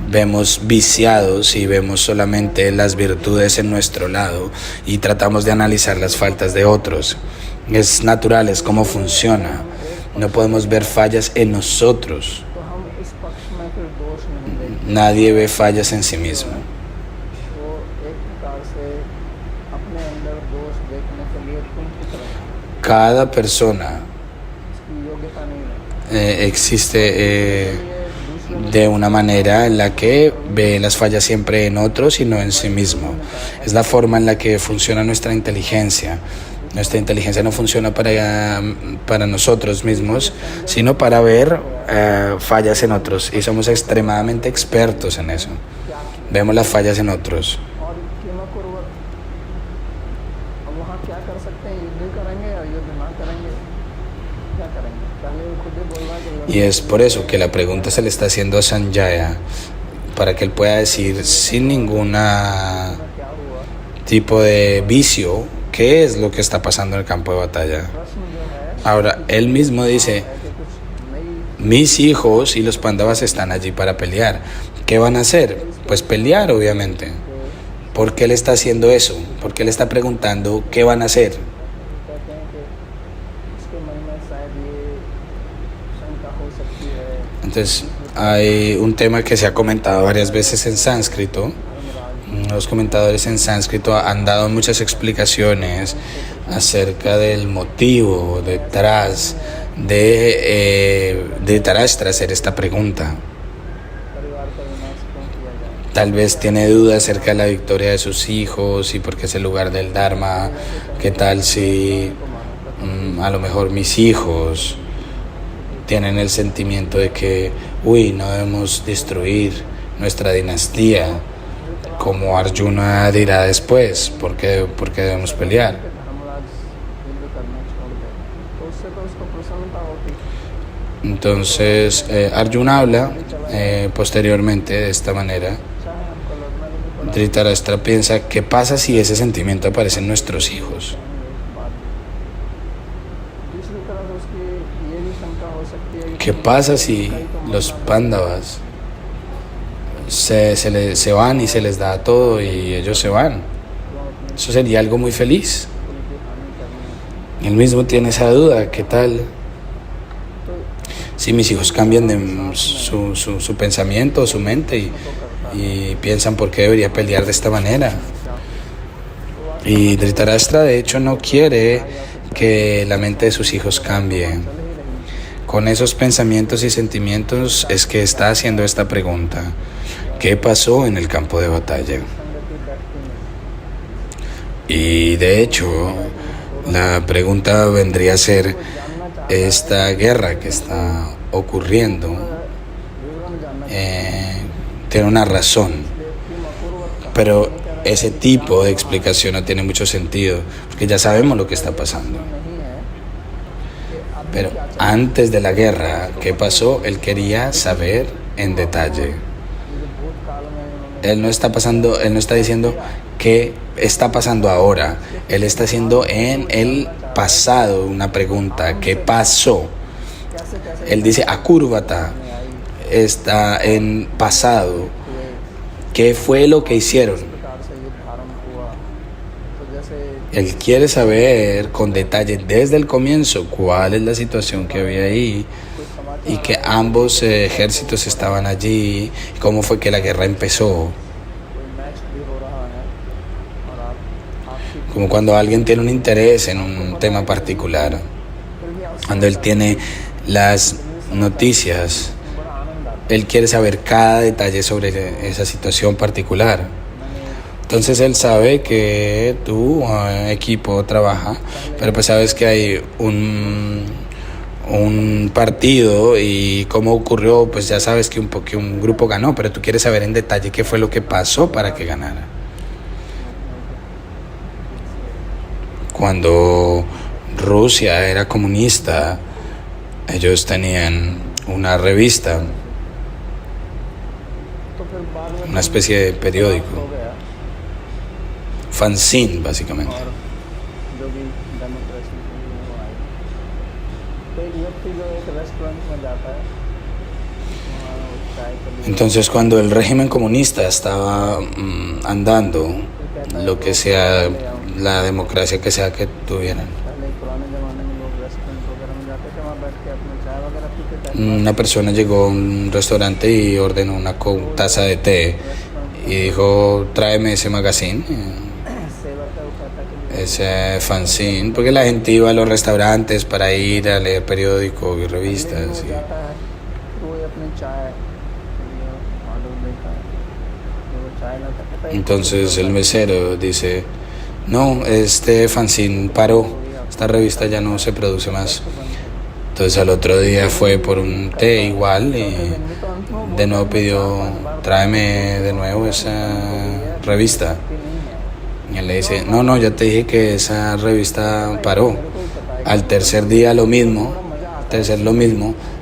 vemos viciados y vemos solamente las virtudes en nuestro lado y tratamos de analizar las faltas de otros. Es natural, es como funciona. No podemos ver fallas en nosotros. तो हम इस पक्ष में फिर दोष नहीं देखते। Nadie ve fallas en sí mismo. वो एक प्रकार से अपने अंदर दोष देखने के लिए कुंठित रहता है, Cada persona उसकी योग्यता नहीं है। existe दूसरों de una manera en la que ve las fallas siempre en otros y no en sí mismo. Es la forma en la que funciona nuestra inteligencia. Nuestra inteligencia no funciona para nosotros mismos, sino para ver fallas en otros. Y somos extremadamente expertos en eso. Vemos las fallas en otros. और कीमा पूर्वक अब वहाँ क्या कर सकते हैं, युद्ध करेंगे या युद्ध ना करेंगे, क्या करेंगे? पहले वो खुद ही बोल रहा है कि Y es por eso que la pregunta se le está haciendo a Sanjaya, para que él pueda decir sin ninguna क्या हुआ। tipo de vicio qué es lo que está pasando en el campo de batalla. प्रश्न जो है Ahora, él mismo dice, कि कुछ नई mis hijos y los Pandavas están allí para pelear. ¿Qué van a hacer? Pues pelear, obviamente. ¿Por qué él está haciendo eso? ¿Por qué él está preguntando qué van a hacer? कहते हैं कि उसके मन में शायद ये शंका हो सकती है। Entonces, hay un tema que se ha comentado varias veces en sánscrito. Los comentadores en sánscrito han dado muchas explicaciones acerca del motivo detrás de Dhritarashtra hacer esta pregunta. परिवार का विनाश क्यों किया जाए? Tal vez tiene dudas acerca de la victoria de sus hijos y porque es el lugar del Dharma. ¿Qué tal si a lo mejor mis hijos tienen el sentimiento de que, no debemos destruir nuestra dinastía? Como Arjuna dirá después, ¿por qué debemos pelear? कि धर्मराज युद्ध करना छोड़ दे, तो उससे तो उसको प्रसन्नता होती। Entonces Arjuna habla posteriormente de esta manera. चाहे हमको लड़ना नहीं पड़ा, Dhritarashtra piensa, ¿qué pasa si ese sentimiento aparece en nuestros hijos? बात दूसरी तरफ उसकी ये भी शंका हो सकती है ¿Qué pasa si los Pándavas se van y se les da todo y ellos se van? Eso sería algo muy feliz. Él mismo tiene esa duda, ¿qué tal si mis hijos cambian de su pensamiento, su mente y piensan por qué debería pelear de esta manera? Y Dhritarashtra de hecho no quiere que la mente de sus hijos cambie. Con esos pensamientos y sentimientos es que está haciendo esta pregunta. ¿Qué pasó en el campo de batalla? Y de hecho, la pregunta vendría a ser, esta guerra que está ocurriendo tiene una razón, pero ese tipo de explicación no tiene mucho sentido, porque ya sabemos lo que está pasando. Pero antes de la guerra, ¿qué pasó? Él quería saber en detalle. Él no está diciendo ¿qué está pasando ahora? Él está haciendo en el pasado una pregunta, ¿qué pasó? Él dice Akurvata, está en pasado, ¿qué fue lo que hicieron? Él quiere saber con detalle desde el comienzo cuál es la situación que había ahí y que ambos ejércitos estaban allí, cómo fue que la guerra empezó. Como cuando alguien tiene un interés en un tema particular, cuando él tiene las noticias, él quiere saber cada detalle sobre esa situación particular. Entonces él sabe que tu equipo trabaja, pero pues sabes que hay un partido y cómo ocurrió, pues ya sabes que un grupo ganó, pero tú quieres saber en detalle qué fue lo que pasó para que ganara. Cuando Rusia era comunista, ellos tenían una revista, una especie de periódico, fanzine básicamente. Entonces cuando el régimen comunista estaba andando, lo que sea la democracia que sea que tuvieran, una persona llegó a un restaurante y ordenó una taza de té y dijo, tráeme ese magazine, ese fanzine, porque la gente iba a los restaurantes para ir a leer periódicos y revistas. Entonces el mesero dice, no, este fanzine paró, esta revista ya no se produce más. Entonces al otro día fue por un té igual y de nuevo pidió, tráeme de nuevo esa revista. Y él le dice, no, ya te dije que esa revista paró. Al tercer día lo mismo,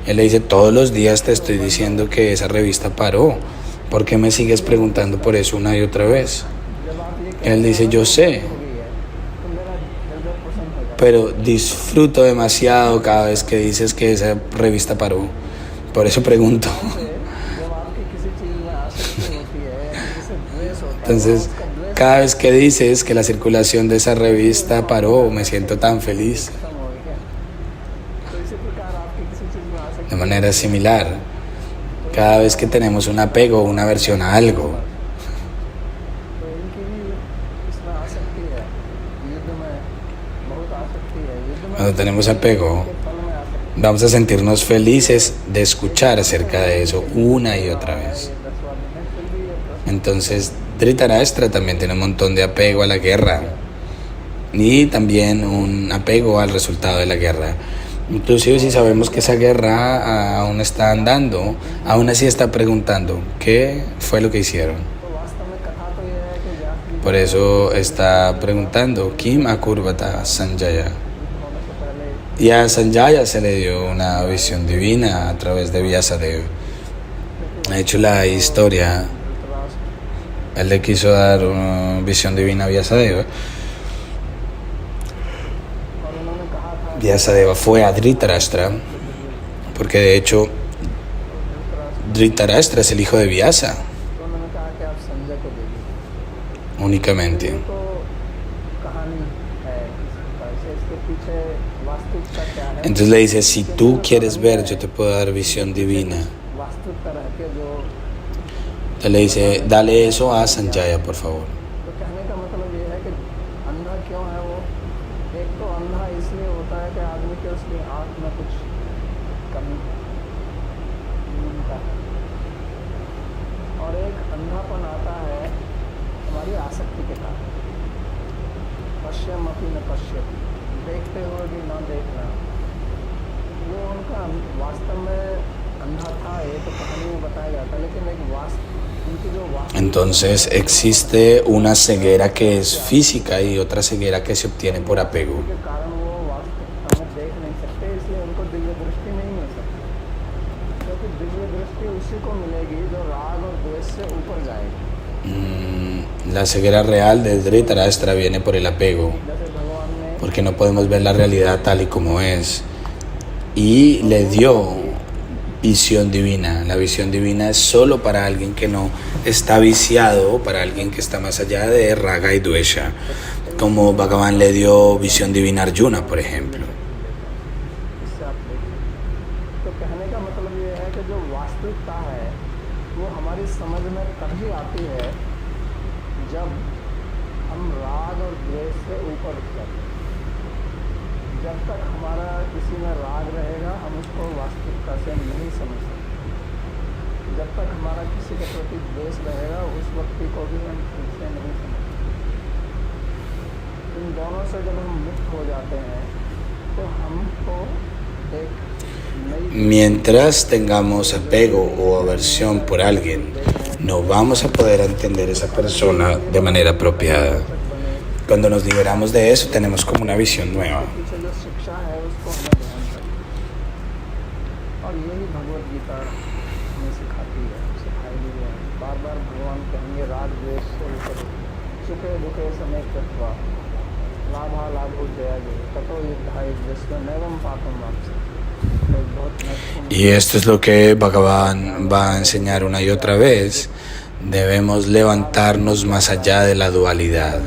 él le dice, todos los días te estoy diciendo que esa revista paró. ¿Por qué me sigues preguntando por eso una y otra vez? Él dice, yo sé, pero disfruto demasiado cada vez que dices que esa revista paró. Por eso pregunto. Entonces, cada vez que dices que la circulación de esa revista paró, me siento tan feliz. De manera similar, cada vez que tenemos un apego o una aversión a algo, cuando tenemos apego, vamos a sentirnos felices de escuchar acerca de eso una y otra vez. Entonces, Dhritarashtra también tiene un montón de apego a la guerra y también un apego al resultado de la guerra. Inclusive si sabemos que esa guerra aún está andando, aún así está preguntando qué fue lo que hicieron. Por eso está preguntando Kim Akurvata Sanjaya. Y a Sanjaya se le dio una visión divina a través de Vyasadeva. Ha hecho la historia. Él le quiso dar una visión divina a Vyasadeva. Vyasadeva fue a Dhritarashtra, porque de hecho Dhritarashtra es el hijo de Vyasa. Únicamente. Entonces le dice, si tú quieres ver, yo te puedo dar visión divina. Entonces le dice, dale eso a Sanjaya, por favor. Entonces existe una ceguera que es física y otra ceguera que se obtiene por apego. La ceguera real de Dhritarashtra viene por el apego, जैसे भगवान ने porque no podemos ver la realidad tal y como es. Y le dio visión divina. La visión divina es solo para alguien que no está viciado, para alguien que está más allá de Raga y Dvesha, como Bhagavan le dio visión divina a Arjuna, por ejemplo. इससे आप देखिए, तो कहने का मतलब ये है कि जो वास्तविकता है वो हमारी समझ में तभी आती है जब हम राग और द्वेष से ऊपर उठ जाते हैं। जब तक हमारा किसी में राग रहेगा हम उसको वास्तविकता से नहीं समझ सकते। जब तक हमारा किसी के प्रति द्वेष रहेगा उस व्यक्ति को भी हम ठीक से नहीं समझ सकते। इन दोनों से जब हम मुक्त हो जाते हैं तो हमको एक नई Mientras tengamos apego o aversión por alguien, no vamos a poder entender esa persona de manera apropiada. Cuando nos liberamos de eso, tenemos como una visión nueva. पीछे जो शिक्षा है उसको हमें ध्यान रखना और यही भगवत गीता हमें सिखाती है, सिखाई भी है। बार बार भगवान कहेंगे राग द्वेष से ऊपर सुखे दुखे समय कृत्वा लाभा लाभो जया जय ततो युद्धाय विश्व नैवम पापम वापसी। Y esto es lo que Bhagavan va a enseñar una y otra vez. Debemos levantarnos más allá de la dualidad,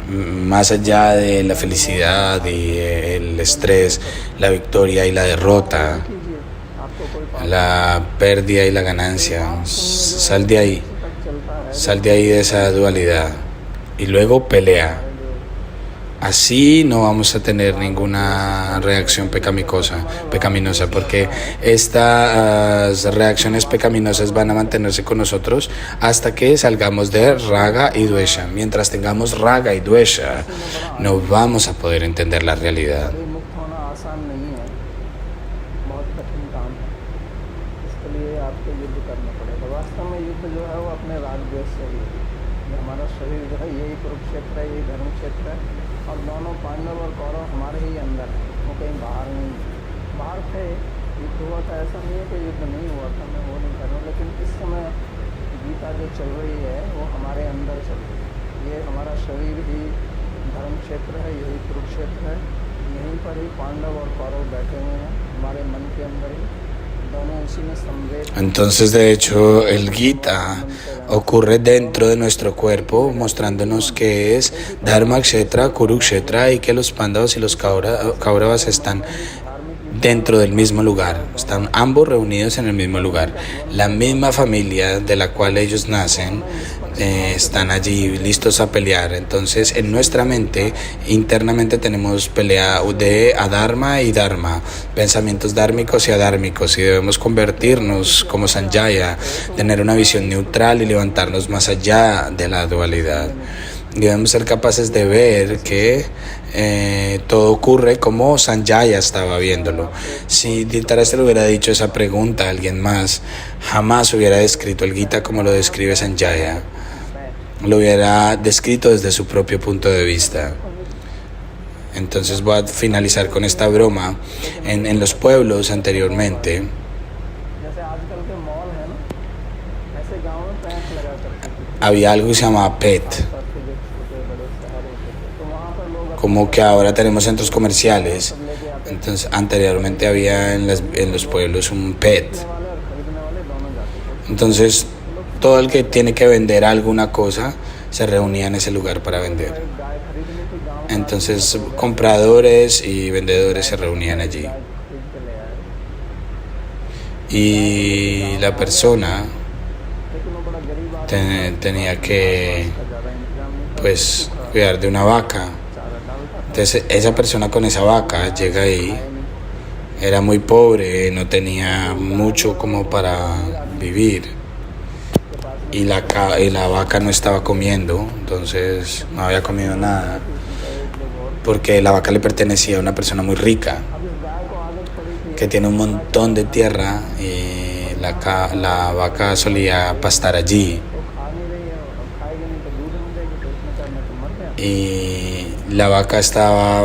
más allá de la felicidad y el estrés, la victoria y la derrota, la pérdida y la ganancia. Sal de ahí de esa dualidad y luego pelea. Así no vamos a tener ninguna reacción pecaminosa, porque estas reacciones pecaminosas van a mantenerse con nosotros hasta que salgamos de Raga y Dvesha. Mientras tengamos Raga y Dvesha, no vamos a poder entender la realidad. मुक्त होना आसान नहीं है, बहुत कठिन काम है। इसके लिए आपको युद्ध करना पड़ेगा। वास्तव में युद्ध जो है वो अपने राग द्वेष से ही है। ये हमारा शरीर जो है यही कुरुक्षेत्र है, यही धर्म क्षेत्र है और दोनों पांडव और कौरव हमारे ही अंदर है, वो कहीं बाहर नहीं है। बाहर थे, युद्ध हुआ था, ऐसा नहीं है कि युद्ध नहीं हुआ था, मैं वो नहीं कर रहा हूँ, लेकिन इस समय गीता जो चल रही है वो हमारे अंदर चल रही है। ये हमारा शरीर ही धर्म क्षेत्र है, यही कुरुक्षेत्र है, यहीं पर ही पांडव और कौरव बैठे हुए हैं, हमारे मन के अंदर ही, दोनों उसी में संवेद। Entonces, de hecho, el Gita ocurre dentro de nuestro cuerpo, mostrándonos que es Dharma Kshetra, Kurukshetra, y que los Pándavas y los Kauravas están dentro del mismo lugar, están ambos reunidos en el mismo lugar. La misma familia de la cual ellos nacen están allí listos a pelear. Entonces, en nuestra mente, internamente tenemos pelea de adharma y dharma, pensamientos dármicos y adármicos, y debemos convertirnos como Sanjaya, tener una visión neutral y levantarnos más allá de la dualidad. Y debemos ser capaces de ver que todo ocurre como Sanjaya estaba viéndolo. Si Dhritarashtra le hubiera dicho esa pregunta a alguien más, jamás hubiera descrito el Gita como lo describe Sanjaya. Lo hubiera descrito desde su propio punto de vista. Entonces voy a finalizar con esta broma. En los pueblos anteriormente había algo que se llamaba PET, como que ahora tenemos centros comerciales. Entonces anteriormente había en los pueblos un PET. Entonces todo el que tiene que vender alguna cosa se reunía en ese lugar para vender. Entonces compradores y vendedores se reunían allí. Y la persona tenía que pues cuidar de una vaca. Entonces esa persona con esa vaca llega ahí, era muy pobre, no tenía mucho como para vivir. Y la vaca no estaba comiendo, entonces no había comido nada, porque la vaca le pertenecía a una persona muy rica, que tiene un montón de tierra, y la vaca solía pastar allí. Y la vaca estaba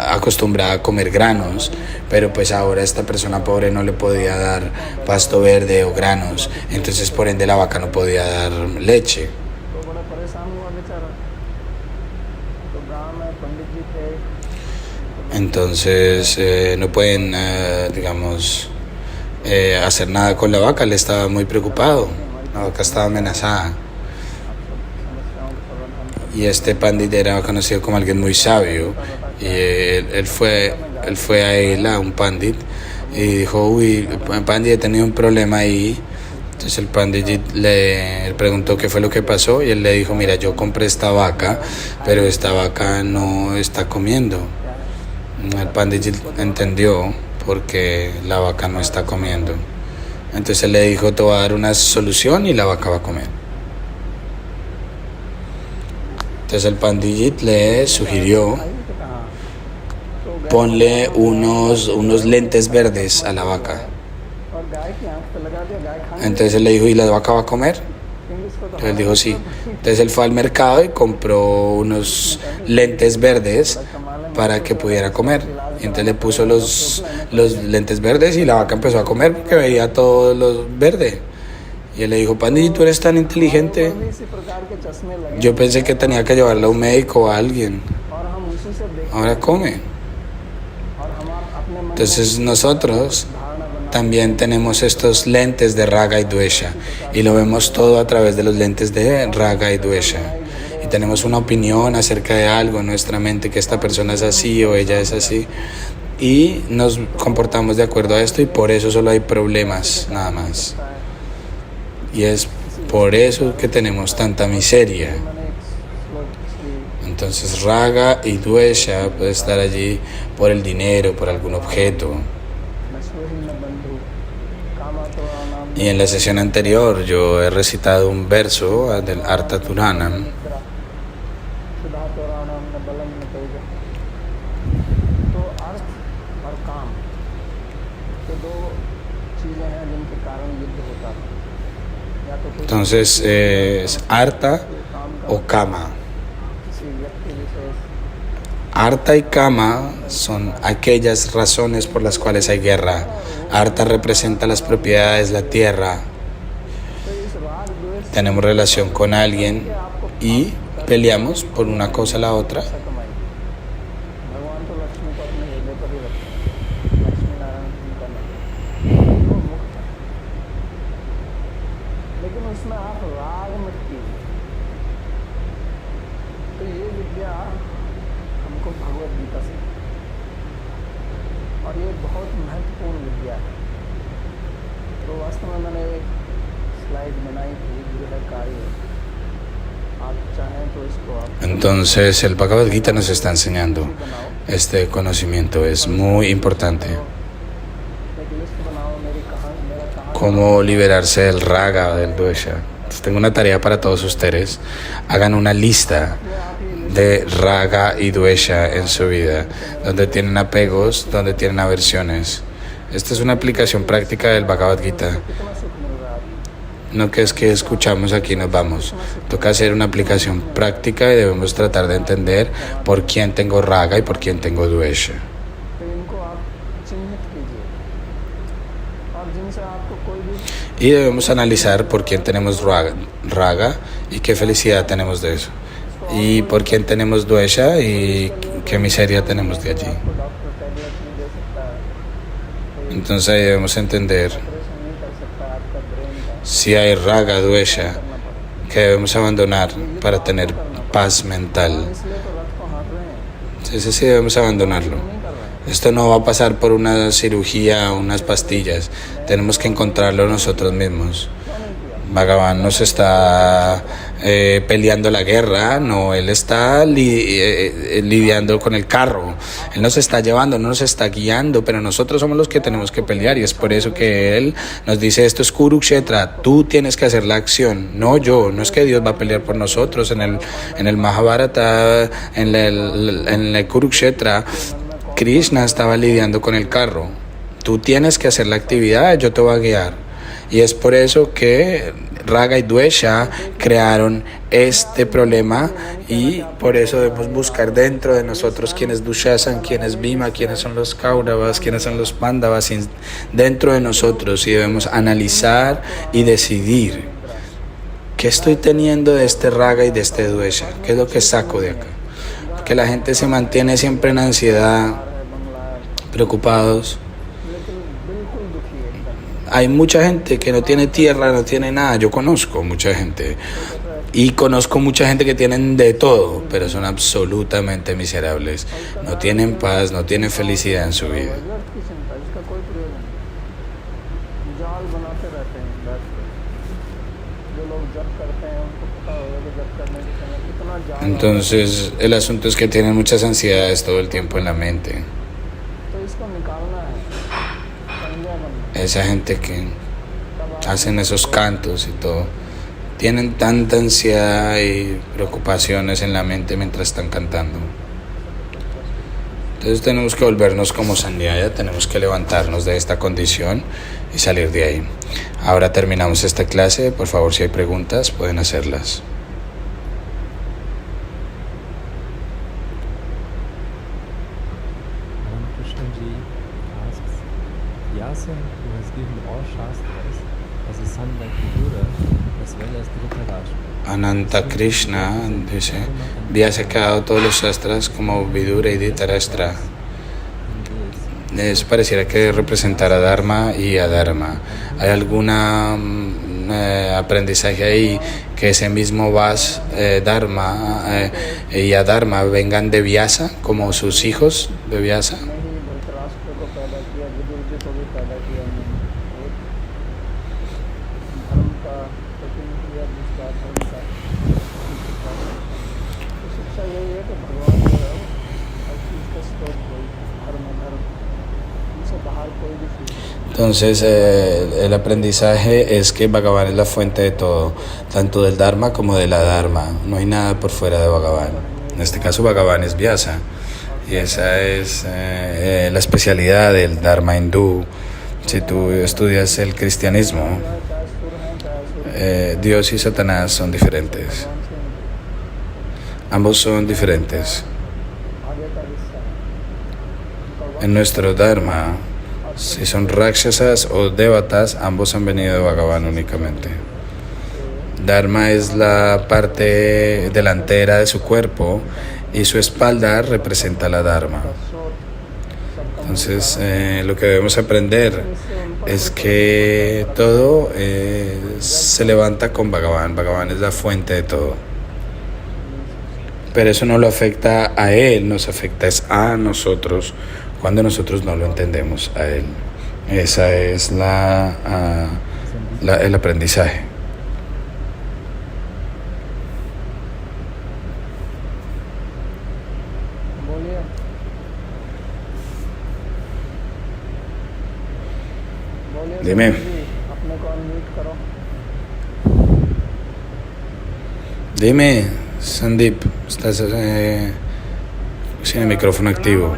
acostumbrada a comer granos, pero pues ahora esta persona pobre no le podía dar pasto verde o granos, entonces por ende la vaca no podía dar leche. तो बड़ा परेशान हुआ बेचारा। तो गांव में पंडित जी थे। Entonces no pueden, digamos, hacer nada con la vaca, él estaba muy preocupado, la vaca estaba amenazada. Y este pandit era conocido como alguien muy sabio, y él fue a un pandit y dijo, uy, pandit, he tenido un problema ahí. Entonces el pandit le preguntó qué fue lo que pasó y él le dijo, mira, yo compré esta vaca, pero esta vaca no está comiendo. El pandit entendió porque la vaca no está comiendo. Entonces él le dijo, te voy a dar una solución y la vaca va a comer. Entonces el pandit le sugirió, ponle unos lentes verdes a la vaca. और गाय की आंख पे लगा दिया, गाय खाने Entonces él le dijo, ¿y la vaca va a comer? लगी। इसको तो Entonces él dijo, sí. Entonces él fue al mercado y compró unos lentes verdes para que pudiera comer. Y entonces le puso los lentes verdes y la vaca empezó a comer porque veía todo lo verde. Y él le dijo, pandit, tú eres tan inteligente. इसी प्रकार के चश्मे लगे Yo pensé que tenía que llevarla a un médico o a alguien. और हम उसी से देख Ahora come. और हम अपने मन Entonces nosotros धारणा बना también tenemos estos lentes de Raga y Dvesha y lo vemos todo a través de los lentes de Raga y Dvesha. Y tenemos una opinión acerca de algo en nuestra mente, que esta persona es así o ella es así. Y nos comportamos de acuerdo a esto y por eso solo hay problemas, nada más. Y es por eso que tenemos tanta miseria. मैंने एक श्लोक इसलिए Entonces Raga y Dvesha puede estar allí por el dinero, por algún objeto. नश्वही न बंधु कामातुरा नाम Y en la sesión anterior yo he recitado un verso del Artha Turanam, सुधातुरा नाम न बलम न तेज। तो अर्थ और काम ये दो चीजें हैं जिनके कारण युद्ध होता है। या तो किसी entonces es Artha o Kama. किसी व्यक्ति विशेष Artha y Kama son aquellas razones por las cuales hay guerra. Artha representa las propiedades, la tierra. तो इस राग द्वेष Tenemos relación con alguien y peleamos por una cosa o la otra. से कमाई। भगवान तो लक्ष्मी को अपने हृदय पर ही रखते हैं। लक्ष्मी नारायण उनका नाम वो मुक्त है। लेकिन उसमें आप राग मत कीजिए। तो ये विद्या हमको भगवत गीता से और ये बहुत महत्वपूर्ण विद्या है। तो वास्तव में मैंने एक स्लाइड बनाई थी गृह कार्य। आप चाहें तो इसको आप Entonces el Bhagavad Gita nos está enseñando बनाओ, este conocimiento, es muy importante. एक लिस्ट बनाओ मेरा कहाँ Cómo liberarse del Raga o del Dvesha. Entonces, tengo una tarea para todos ustedes. Hagan una lista de Raga y Dvesha en su vida, donde tienen apegos, donde tienen aversiones. Esta es una aplicación práctica del Bhagavad Gita. कितना सुख मिल रहा है आपको। No que es que escuchamos aquí y nos vamos. Toca hacer una aplicación práctica y debemos tratar de entender por quién tengo Raga y por quién tengo Dvesha. तो इनको आप चिन्हित कीजिए और जिनसे आपको कोई भी Y debemos analizar por quién tenemos Raga y qué felicidad tenemos de eso. Y por quién tenemos Dvesha y qué miseria tenemos de allí. आपको डॉक्टर टैबलेट नहीं दे सकता है, कोई Entonces ahí debemos entender operation नहीं कर सकता है आपका ब्रेन का, si hay Raga, Dvesha, que debemos abandonar para tener paz mental. इसलिए तो रथ को हाँक रहे हैं, Entonces sí debemos abandonarlo. नहीं कर रहे हैं। Esto no va a pasar por una cirugía o unas pastillas. Tenemos que encontrarlo nosotros mismos. Bhagavan nos está peleando la guerra, no, él está lidiando con el carro, él nos está llevando, no nos está guiando, pero nosotros somos los que tenemos que pelear y es por eso que él nos dice esto es Kurukshetra, tú tienes que hacer la acción, no yo, no es que Dios va a pelear por nosotros. En el Mahabharata, en el Kurukshetra, Krishna estaba lidiando con el carro, tú tienes que hacer la actividad, yo te voy a guiar. Y es por eso que Raga y Dvesha crearon este problema y por eso debemos buscar dentro de nosotros quién es Dushasan, quién es Bhima, quiénes son los Kauravas, quiénes son los Pandavas dentro de nosotros, y debemos analizar y decidir qué estoy teniendo de este Raga y de este Dvesha, qué es lo que saco de acá. Porque la gente se mantiene siempre en ansiedad, preocupados. Hay mucha gente que no tiene tierra, no tiene nada. Yo conozco mucha gente y conozco mucha gente que tienen de todo, pero son absolutamente miserables. No tienen paz, no tienen felicidad en su vida. Entonces el asunto es que tienen muchas ansiedades todo el tiempo en la mente. Esa gente que hacen esos cantos y todo, tienen tanta ansiedad y preocupaciones en la mente mientras están cantando. Entonces tenemos que volvernos como Sandhyaya, tenemos que levantarnos de esta condición y salir de ahí. Ahora terminamos esta clase. Por favor, si hay preguntas, pueden hacerlas. Vyasa, who has given all Shastras, as a son like Vidura, as well as Dhritarashtra. Ananta Krishna dice, Vyasa ha dado todos los Shastras como Vidura y Dhritarashtra. Eso pareciera que representara Dharma y Adharma. ¿Hay alguna aprendizaje ahí que ese mismo Dharma y Adharma vengan de Vyasa como sus hijos de Vyasa? Entonces el aprendizaje es que Bhagavan es la fuente de todo, tanto del Dharma como de la Dharma. No hay nada por fuera de Bhagavan. En este caso Bhagavan es Vyasa, y esa es la especialidad del Dharma hindú. Si tú estudias el cristianismo, Dios y Satanás son diferentes. Ambos son diferentes. En nuestro Dharma, si son Rakshasas o Devatas, ambos han venido de Bhagavan únicamente. Dharma es la parte delantera de su cuerpo y su espalda representa la Dharma. Entonces, lo que debemos aprender es que todo se levanta con Bhagavan. Bhagavan es la fuente de todo. Pero eso no lo afecta a él, nos afecta es a nosotros cuando nosotros no lo entendemos a él. Esa es el aprendizaje. Dime. Dime, Sandeep, estás sin el micrófono activo.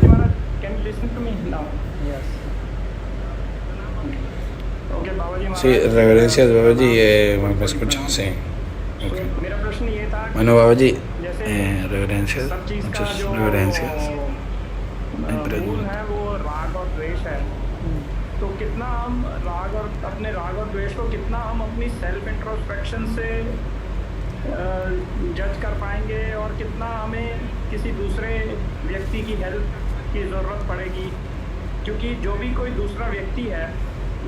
Sí, reverencias, Babaji, ¿me escuchas? Sí. Okay. Bueno, Babaji, reverencias, muchas reverencias. Mi pregunta. तो कितना हम राग और अपने राग और द्वेष को कितना हम अपनी सेल्फ इंट्रोस्पेक्शन से जज कर पाएंगे और कितना हमें किसी दूसरे व्यक्ति की हेल्प की ज़रूरत पड़ेगी, क्योंकि जो भी कोई दूसरा व्यक्ति है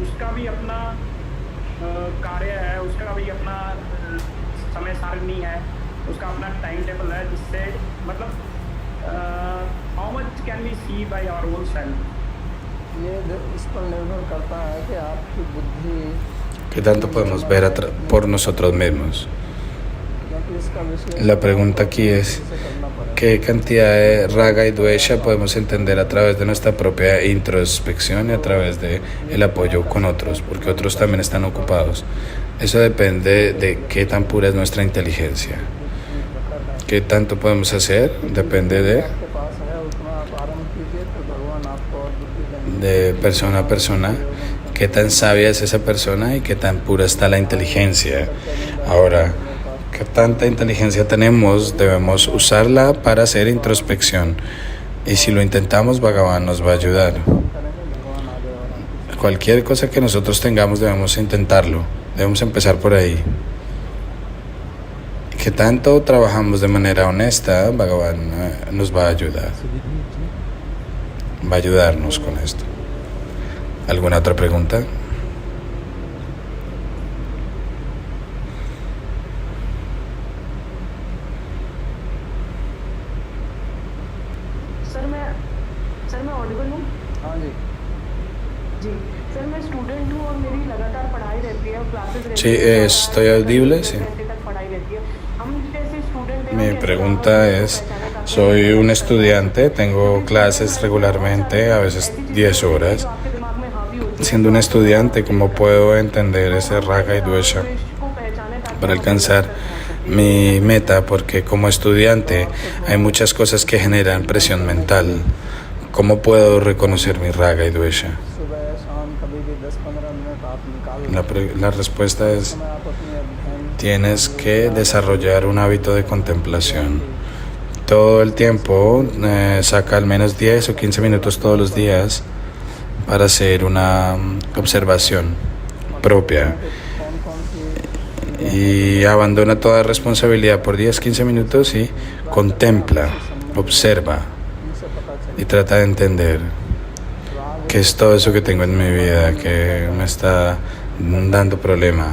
उसका भी अपना कार्य है, उसका भी अपना समय सारणी है, उसका अपना टाइम टेबल है, जिससे मतलब how much can we see by our own self. इस पर निर्भर करता है कि आपकी बुद्धि ¿Qué tanto podemos ver por nosotros mismos? La pregunta aquí es ¿qué cantidad de raga y dvesha podemos entender a través de nuestra propia introspección y a través de el apoyo con otros? Porque otros también están ocupados. Eso depende de qué tan pura es nuestra inteligencia. ¿Qué tanto podemos hacer? Depende de persona a persona, qué tan sabia es esa persona y qué tan pura está la inteligencia. Ahora, qué tanta inteligencia tenemos, debemos usarla para hacer introspección. Y si lo intentamos, Bhagavan nos va a ayudar. Cualquier cosa que nosotros tengamos, debemos intentarlo. Debemos empezar por ahí. Que tanto trabajamos de manera honesta, Bhagavan nos va a ayudar. Va a ayudarnos con esto. ¿Alguna otra pregunta? Sir मैं ऑडिबल हूँ? हाँ जी जी सर मैं स्टूडेंट हूँ और मेरी लगातार पढ़ाई रहती है, क्लासेस रहती Sí, है, estoy audible, sí. घंटे तक पढ़ाई रहती है। हम जैसे student Mi pregunta es, soy un estudiante, tengo clases regularmente, a veces 10 horas. आपके दिमाग में हावी होती Siendo un estudiante, ¿cómo puedo entender ese raga y dvesha है को पहचाने ताकि para alcanzar mi meta? Porque como estudiante hay muchas cosas que generan presión mental. ¿Cómo puedo reconocer mi raga y dvesha? सुबह शाम कभी भी 10-15 मिनट आप निकाल La respuesta es, समय आप अपने अध्ययन tienes que desarrollar un hábito de contemplación. Todo el tiempo, saca al menos 10 o 15 minutos todos los días para hacer una observación propia. Y abandona toda responsabilidad por 10-15 minutos y contempla, observa y trata de entender qué es todo eso que tengo en mi vida que me está dando problema.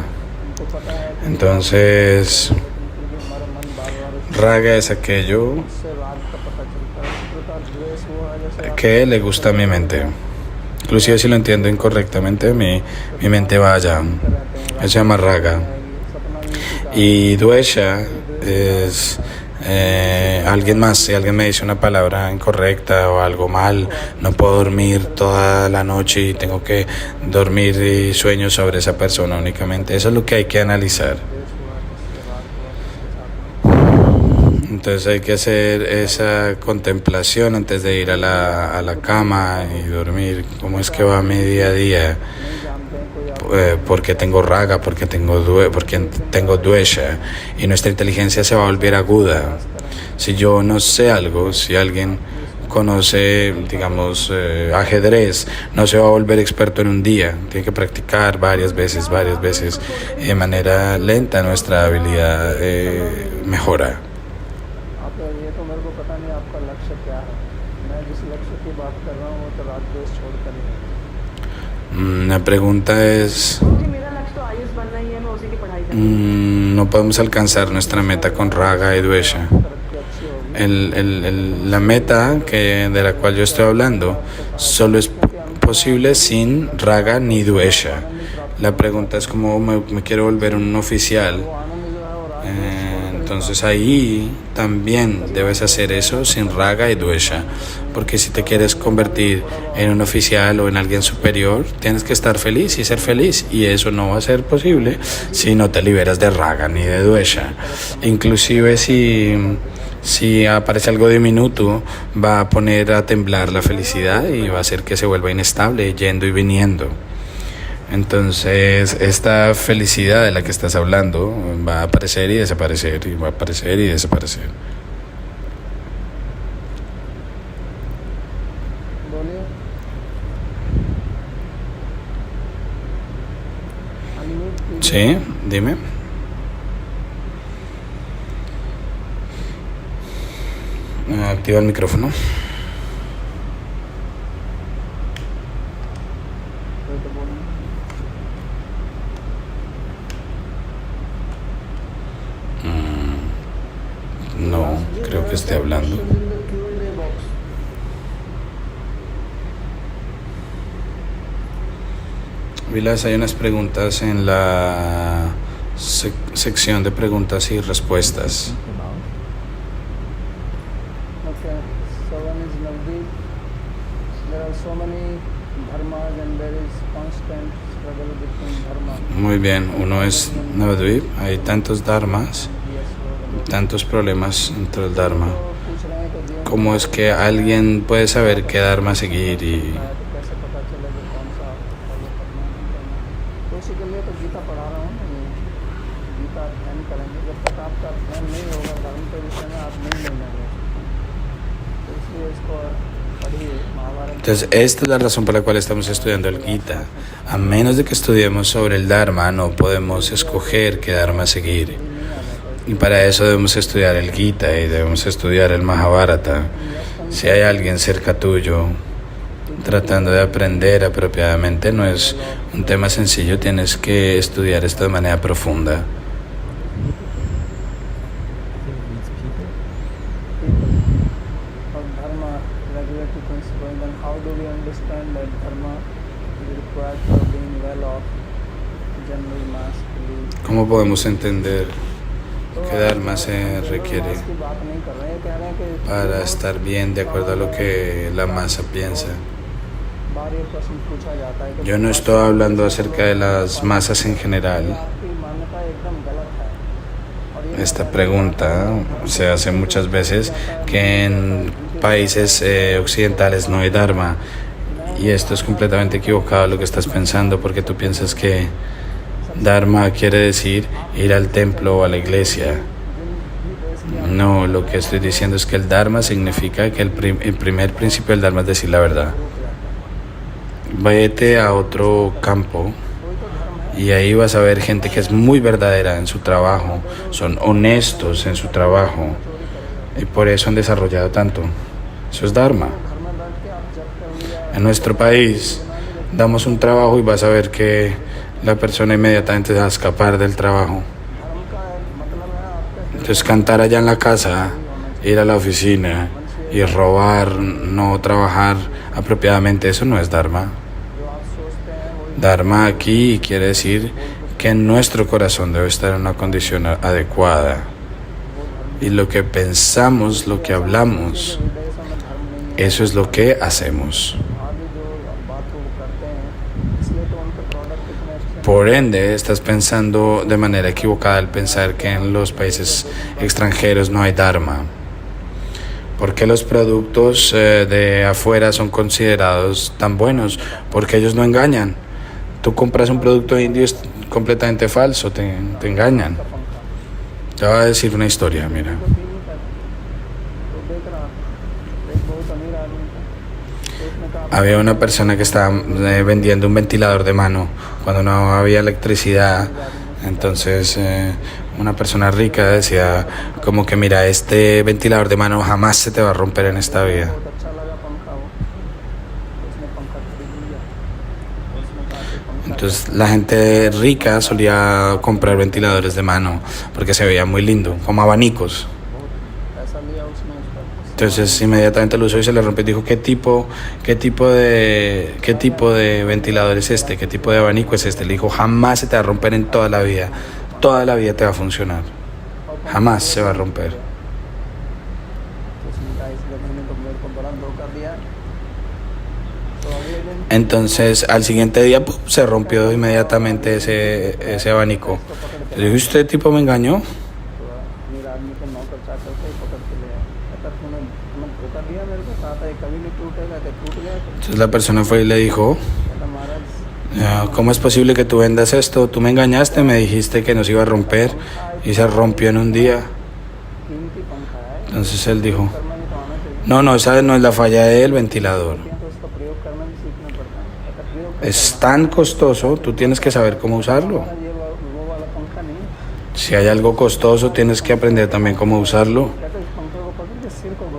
Entonces, raga es aquello que le gusta a mi mente. Inclusive si lo entiendo incorrectamente, mi mente va allá. Eso se llama raga. Y dvesha es alguien más. Si alguien me dice una palabra incorrecta o algo mal, no puedo dormir toda la noche y tengo que dormir y sueño sobre esa persona únicamente. Eso es lo que hay que analizar. Entonces hay que hacer esa contemplación antes de ir a la cama y dormir. ¿Cómo es que va mi día a día? ¿Por qué tengo raga? ¿Por qué tengo dvesha? Y nuestra inteligencia se va a volver aguda. Si yo no sé algo, si alguien conoce, digamos, ajedrez, no se va a volver experto en un día. Tiene que practicar varias veces. De manera lenta nuestra habilidad mejora. आप ये तो मेरे को पता नहीं आपका लक्ष्य क्या है। मैं जिस लक्ष्य की बात कर रहा हूँ वो तो राग द्वेष छोड़कर ही है। La pregunta es, जी मेरा लक्ष्य तो आईएएस बनना ही है, मैं उसी की पढ़ाई कर रही हूँ। no podemos alcanzar nuestra meta con raga y dvesha. La meta de la cual yo estoy hablando solo es posible sin raga ni dvesha. La pregunta es cómo me quiero volver un oficial. Entonces ahí también debes hacer eso sin raga y dvesha, porque si te quieres convertir en un oficial o en alguien superior, tienes que estar feliz y ser feliz, y eso no va a ser posible si no te liberas de raga ni de dvesha. Inclusive si aparece algo diminuto, va a poner a temblar la felicidad y va a hacer que se vuelva inestable, yendo y viniendo. Entonces, esta felicidad de la que estás hablando va a aparecer y desaparecer, y va a aparecer y desaparecer. बोलिए। अनम्यूट कीजिए। Sí, dime. Activa el micrófono. कोई तो बोलना। No, creo que esté hablando. Vilas, hay unas preguntas en la sección de preguntas y respuestas. Okay, so one is Navdeep. There are so many dharmas and there is constant struggle between dharma. Muy bien, uno es Navadvip, hay tantos dharmas, tantos problemas entre el dharma. पूछ रहे हैं कि जीवन ¿Cómo es que alguien puede saber qué dharma seguir y में तो कैसे पता चले कि कौन सा follow करना है? Entonces, esta es la razón por la cual estamos estudiando el Gita. A menos de que estudiemos sobre el Dharma, no podemos escoger qué Dharma seguir. Y para eso debemos estudiar el Gita y debemos estudiar el Mahabharata. Si hay alguien cerca tuyo tratando de aprender apropiadamente, no es un tema sencillo, tienes que estudiar esto de manera profunda. Of dharma, regulatory principle, then how do we understand that dharma is required for being well off, general mass belief? ¿Cómo podemos entender qué Dharma se requiere की बात नहीं कर रहे हैं, कह रहे हैं कि para estar bien de acuerdo a lo que la masa piensa? बार ये प्रश्न पूछा जाता है कि Yo no estoy hablando acerca de las masas en general. आपकी मान्यता एकदम गलत है और ये Esta pregunta se hace muchas veces, que en países occidentales no hay Dharma, y esto es completamente equivocado lo que estás pensando, porque tú piensas que Dharma quiere decir ir al templo o a la iglesia. No, lo que estoy diciendo es que el Dharma significa que el primer principio del Dharma es decir la verdad. Váyate a otro campo y ahí vas a ver gente que es muy verdadera en su trabajo, son honestos en su trabajo y por eso han desarrollado tanto. Eso es Dharma. En nuestro país damos un trabajo y vas a ver que la persona inmediatamente se va a escapar del trabajo. Entonces cantar allá en la casa, ir a la oficina y robar, no trabajar apropiadamente, eso no es Dharma. Dharma aquí quiere decir que nuestro corazón debe estar en una condición adecuada. Y lo que pensamos, lo que hablamos, eso es lo que hacemos. Por ende, estás pensando de manera equivocada al pensar que en los países extranjeros no hay Dharma. ¿Por qué los productos de afuera son considerados tan buenos? Porque ellos no engañan. Tú compras un producto indio, es completamente falso, te engañan. Te voy a decir una historia, mira. Había una persona que estaba vendiendo un ventilador de mano cuando no había electricidad. Entonces una persona rica decía como que mira, este ventilador de mano jamás se te va a romper en esta vida. Entonces la gente rica solía comprar ventiladores de mano porque se veía muy lindo, como abanicos. Entonces inmediatamente lo usó y se le rompió y dijo, ¿qué tipo de ventilador es este? ¿Qué tipo de abanico es este? Le dijo, jamás se te va a romper en toda la vida te va a funcionar, jamás se va a romper. Entonces al siguiente día se rompió inmediatamente ese abanico. Le dije, ¿usted tipo me engañó? Entonces la persona fue y le dijo, ¿cómo es posible que tú vendas esto? Tú me engañaste, me dijiste que nos iba a romper y se rompió en un día. Entonces él dijo, no, esa no es la falla del ventilador. Es tan costoso, tú tienes que saber cómo usarlo. Si hay algo costoso, tienes que aprender también cómo usarlo.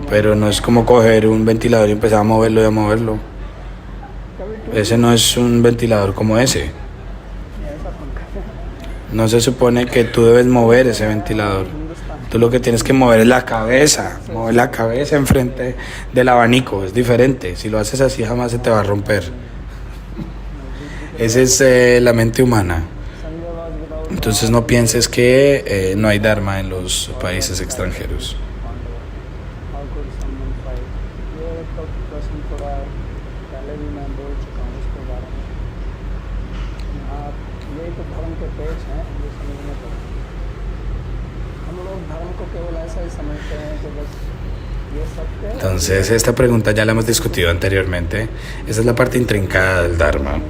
Pero no es como coger un ventilador y empezar a moverlo y a moverlo. Ese no es un ventilador como ese. No se supone que tú debes mover ese ventilador. Tú lo que tienes que mover es la cabeza. Mover la cabeza enfrente del abanico. Es diferente. Si lo haces así, jamás se te va a romper. Esa es la mente humana. Entonces no pienses que no hay Dharma en los países extranjeros. Entonces esta pregunta ya la hemos discutido anteriormente. Esa es la parte intrincada del Dharma.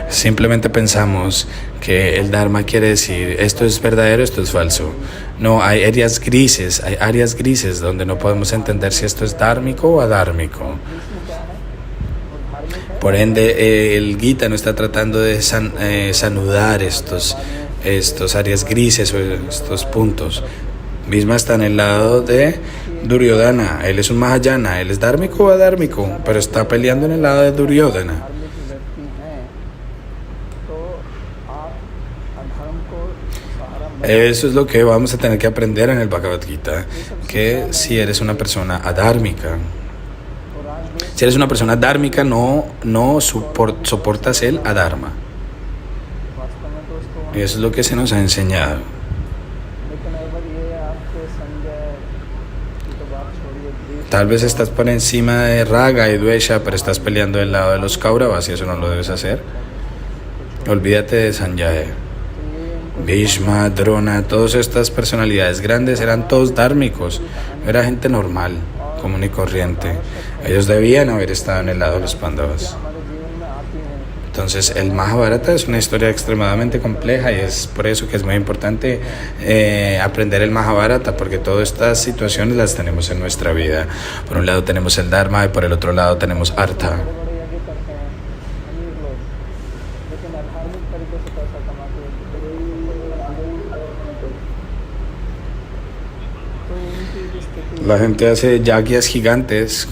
Simplemente pensamos que el Dharma quiere decir esto es verdadero, esto es falso. No, hay áreas grises donde no podemos entender si esto es dármico o adármico. Por ende, el Gita no está tratando de sanudar estos áreas grises o estos puntos. Bhishma está en el lado de Duryodhana. Él es un Mahayana, él es dármico o adármico, pero está peleando en el lado de Duryodhana. धार्मिक व्यक्ति हैं तो आप अधर्म को सहारा मत Eso es lo que vamos a tener que aprender en el Bhagavad Gita, que si eres una persona adármica, और राजदेश si eres una persona dármica, no soportas el adharma. वास्तव में तो उसको Y eso es lo que se nos ha enseñado. लेकिन अगर ये आपके संजय की तो बात छोड़िए द्वेष Tal vez estás por encima de Raga y Dvesha, pero estás peleando del lado de los Kauravas y eso no lo debes hacer. Olvídate de Sanjaya. Bhishma, Drona, todas estas personalidades grandes eran todos dármicos. Era gente normal, común y corriente. Ellos debían haber estado en el lado de los Pandavas. हमारे जीवन में आती हैं Entonces el Mahabharata es una historia extremadamente compleja y es por eso que es muy importante aprender el Mahabharata, porque todas estas situaciones las tenemos en nuestra vida. Por un lado tenemos el Dharma y por el otro lado tenemos Artha. बड़े यज्ञ करते हैं अमीर लोग लेकिन अधार्मिक तरीके से पैसा कमाते हैं तो इनकी स्थिति La gente hace yagyas gigantes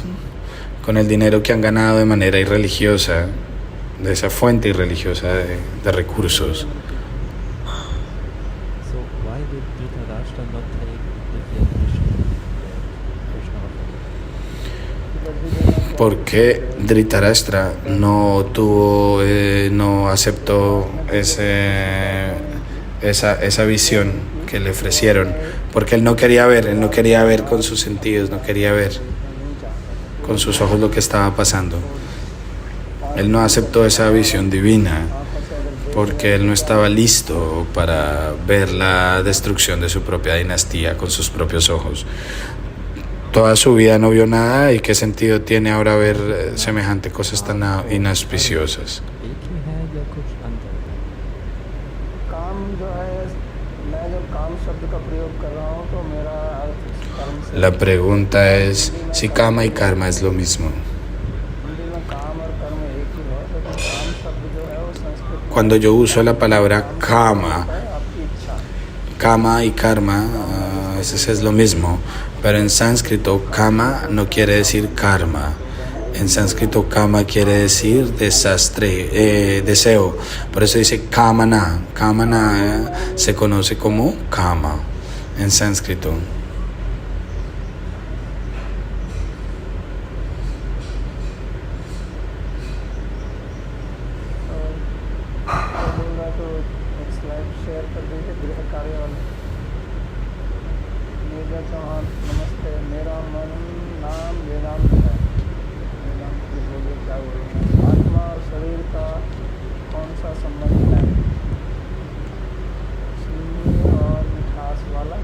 con el dinero que han ganado de manera irreligiosa, de esa fuente irreligiosa de recursos. So why did Dhritarashtra not take Divya Krishna? ¿Por qué Dhritarashtra no no aceptó esa visión que le ofrecieron? Porque él no quería ver con sus sentidos, no quería ver con sus ojos lo que estaba pasando. Él no aceptó esa visión divina porque él no estaba listo para ver la destrucción de su propia dinastía con sus propios ojos. Toda su vida no vio nada y qué sentido tiene ahora ver semejante cosas tan inauspiciosas. एक ही है या कुछ अंतर है? काम जो है मैं जब काम शब्द का प्रयोग कर रहा हूँ तो मेरा अर्थ कर्म से La pregunta es si kama y karma es lo mismo. Hindi में काम और कर्म एक ही है लेकिन काम शब्द जो है वो संस्कृत में Cuando yo uso la palabra kama, है आपकी इच्छा kama y karma, ese es lo mismo, pero en sánscrito kama no quiere decir karma. En sánscrito kama quiere decir desastre, deseo. Por eso dice kamana. Kamana se conoce como kama en sánscrito. बोलूँगा तो एक slide share कर दीजिए गृह कार्य वाला नीरजा चौहान नमस्ते मेरा नाम वेदांत है वेदांत जी बोलिए क्या बोलूँगा आत्मा और शरीर का कौन सा संबंध है चीनी और मिठास वाला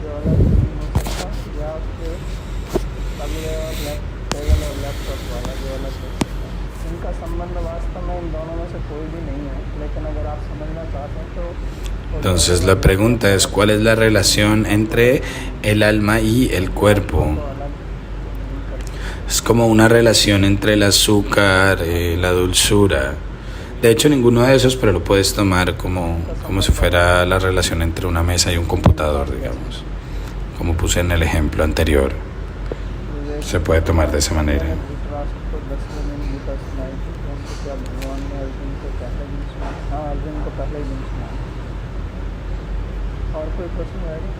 जो अलग नहीं हो सकता या उसके तबले और टेबल और लैपटॉप वाला जो अलग हो सकता है इनका संबंध वास्तव में इन दोनों में से कोई भी नहीं है लेकिन अगर आप समझना चाहते हैं तो Entonces la pregunta es, ¿cuál es la relación entre el alma y el cuerpo? Es como una relación entre el azúcar, la dulzura. De hecho, ninguno de esos, pero lo puedes tomar como si fuera la relación entre una mesa y un computador, digamos. Como puse en el ejemplo anterior. Se puede tomar de esa manera. Dhritarashtra को 10वें दिन गीता सुनाई थी परंतु क्या भगवान ने अर्जुन को पहले दिन सुनाई हाँ अर्जुन को पहले ही दिन सुनाई और कोई प्रश्न आएगा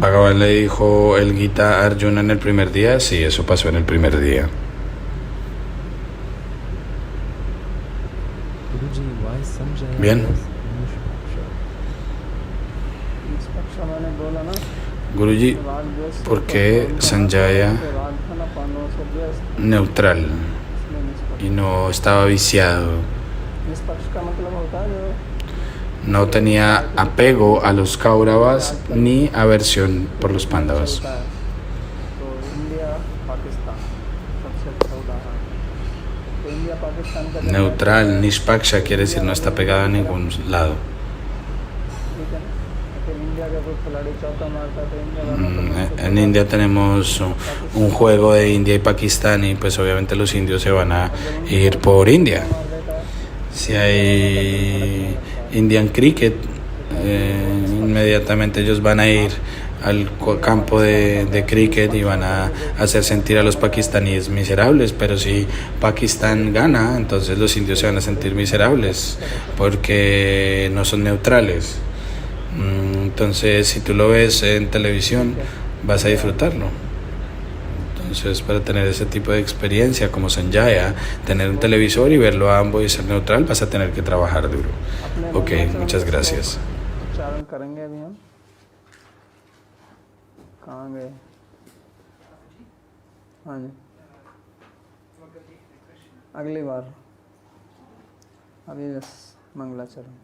Bhagavan le dijo el Gita a Arjuna en el primer día. Sí, eso pasó en el primer día. Guruji, why Sanjay Bien. was Nishpaksha? निष्पक्ष मैंने बोला ना Guruji, राग द्वेष से ¿por qué Sanjaya राग था ना पांडवों से द्वेष neutral इसलिए निष्पक्ष y no estaba viciado? निष्पक्ष का मतलब होता है जो No tenía apego a los Kauravas ni aversión por los Pándavas. होता है तो इंडिया पाकिस्तान सबसे अच्छा उदाहरण तो इंडिया पाकिस्तान का Neutral, Nishpaksha quiere decir no está pegado a ningún lado. ठीक है ना तो इंडिया का कोई खिलाड़ी चौका मारता है तो इंडिया वालों को match En India tenemos un juego de India y Pakistán y pues obviamente los indios se van a ir por India. मार देता है। Si hay Indian Cricket, inmediatamente ellos van a ir al campo de cricket y van a hacer sentir a los pakistaníes miserables, pero si Pakistán gana, entonces los indios se van a sentir miserables porque no son neutrales. Entonces, si tú lo ves en televisión, vas a disfrutarlo. Entonces, para tener ese tipo de experiencia como Sanjaya, tener un televisor y verlo a ambos y ser neutral, vas a tener que trabajar duro. Ok, muchas gracias. उच्चारण करेंगे अभी हम। कहाँ गए? हाँ जी, अगली बार। अभी बस मंगलाचरण।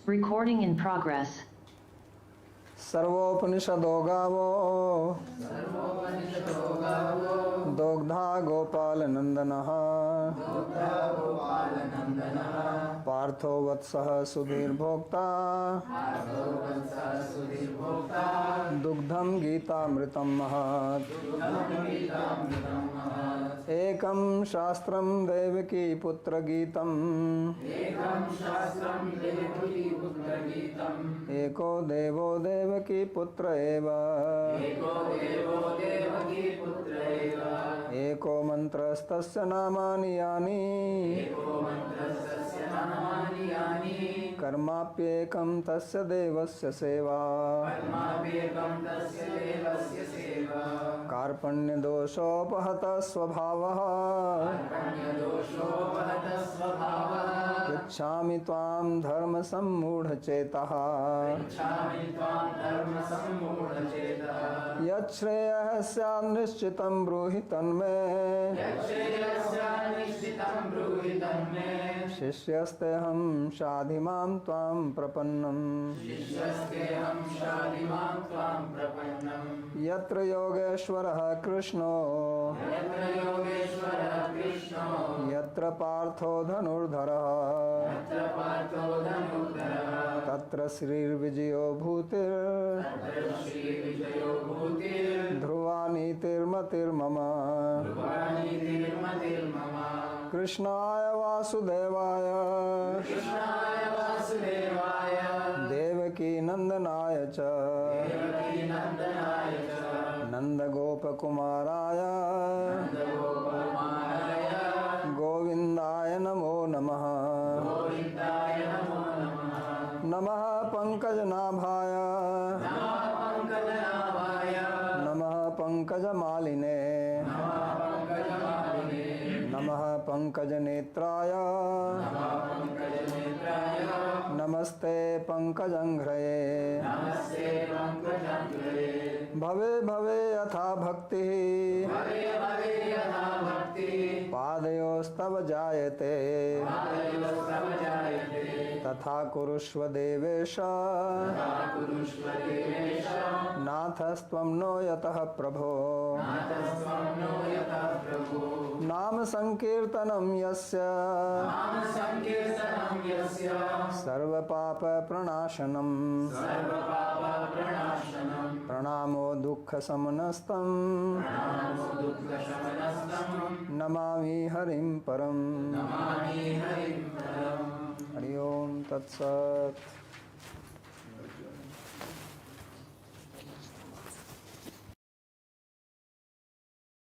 Recording in progress. सर्वोपनिषदो गावो दोग्धा गोपाल नंदनः पार्थो वत्सः सुधीर्भोक्ता दुग्धं गीतामृतं महत् एकं शास्त्रं देवकी पुत्र गीतम् एको देवो देवकी पुत्र एव एको मंत्रस्तस्य नामानि यानि कर्माप्येकं तस्य देवस्य सेवा कार्पण्यदोषोपहतः स्वभावः पृच्छामि त्वां धर्मसम्मूढचेतः यच्छ्रेयः स्यात् निश्चितं ब्रूहि तन्मे शिष्यस्तेऽहं शाधि मां त्वां प्रपन्नम् यत्र योगेश्वरः कृष्णो यत्र पार्थो धनुर्धरः तत्र श्रीर्विजयो भूतिर् ध्रुवा नीतिर्मतिर्मम कृष्णाय वासुदेवाय देवकी नंदनाय च नंदगोपकुमाराय गोविंदाय नमो नमः नमः पंकजनाभाय नमः पंकजमालिने नमः पंकजनेत्राय नमस्ते पंकजंघ्रये भवे भवे यथा भक्तिः पादयोस्तव जायते तथा कुरुष्व देवेश नाथस्त्वं नो यतः प्रभो नाम संकीर्तनं यस्य सर्वपाप प्रणाशनम् प्रणामो दुःख समनस्तं नमामि हरिं परम् हरि ओम तत्सत्।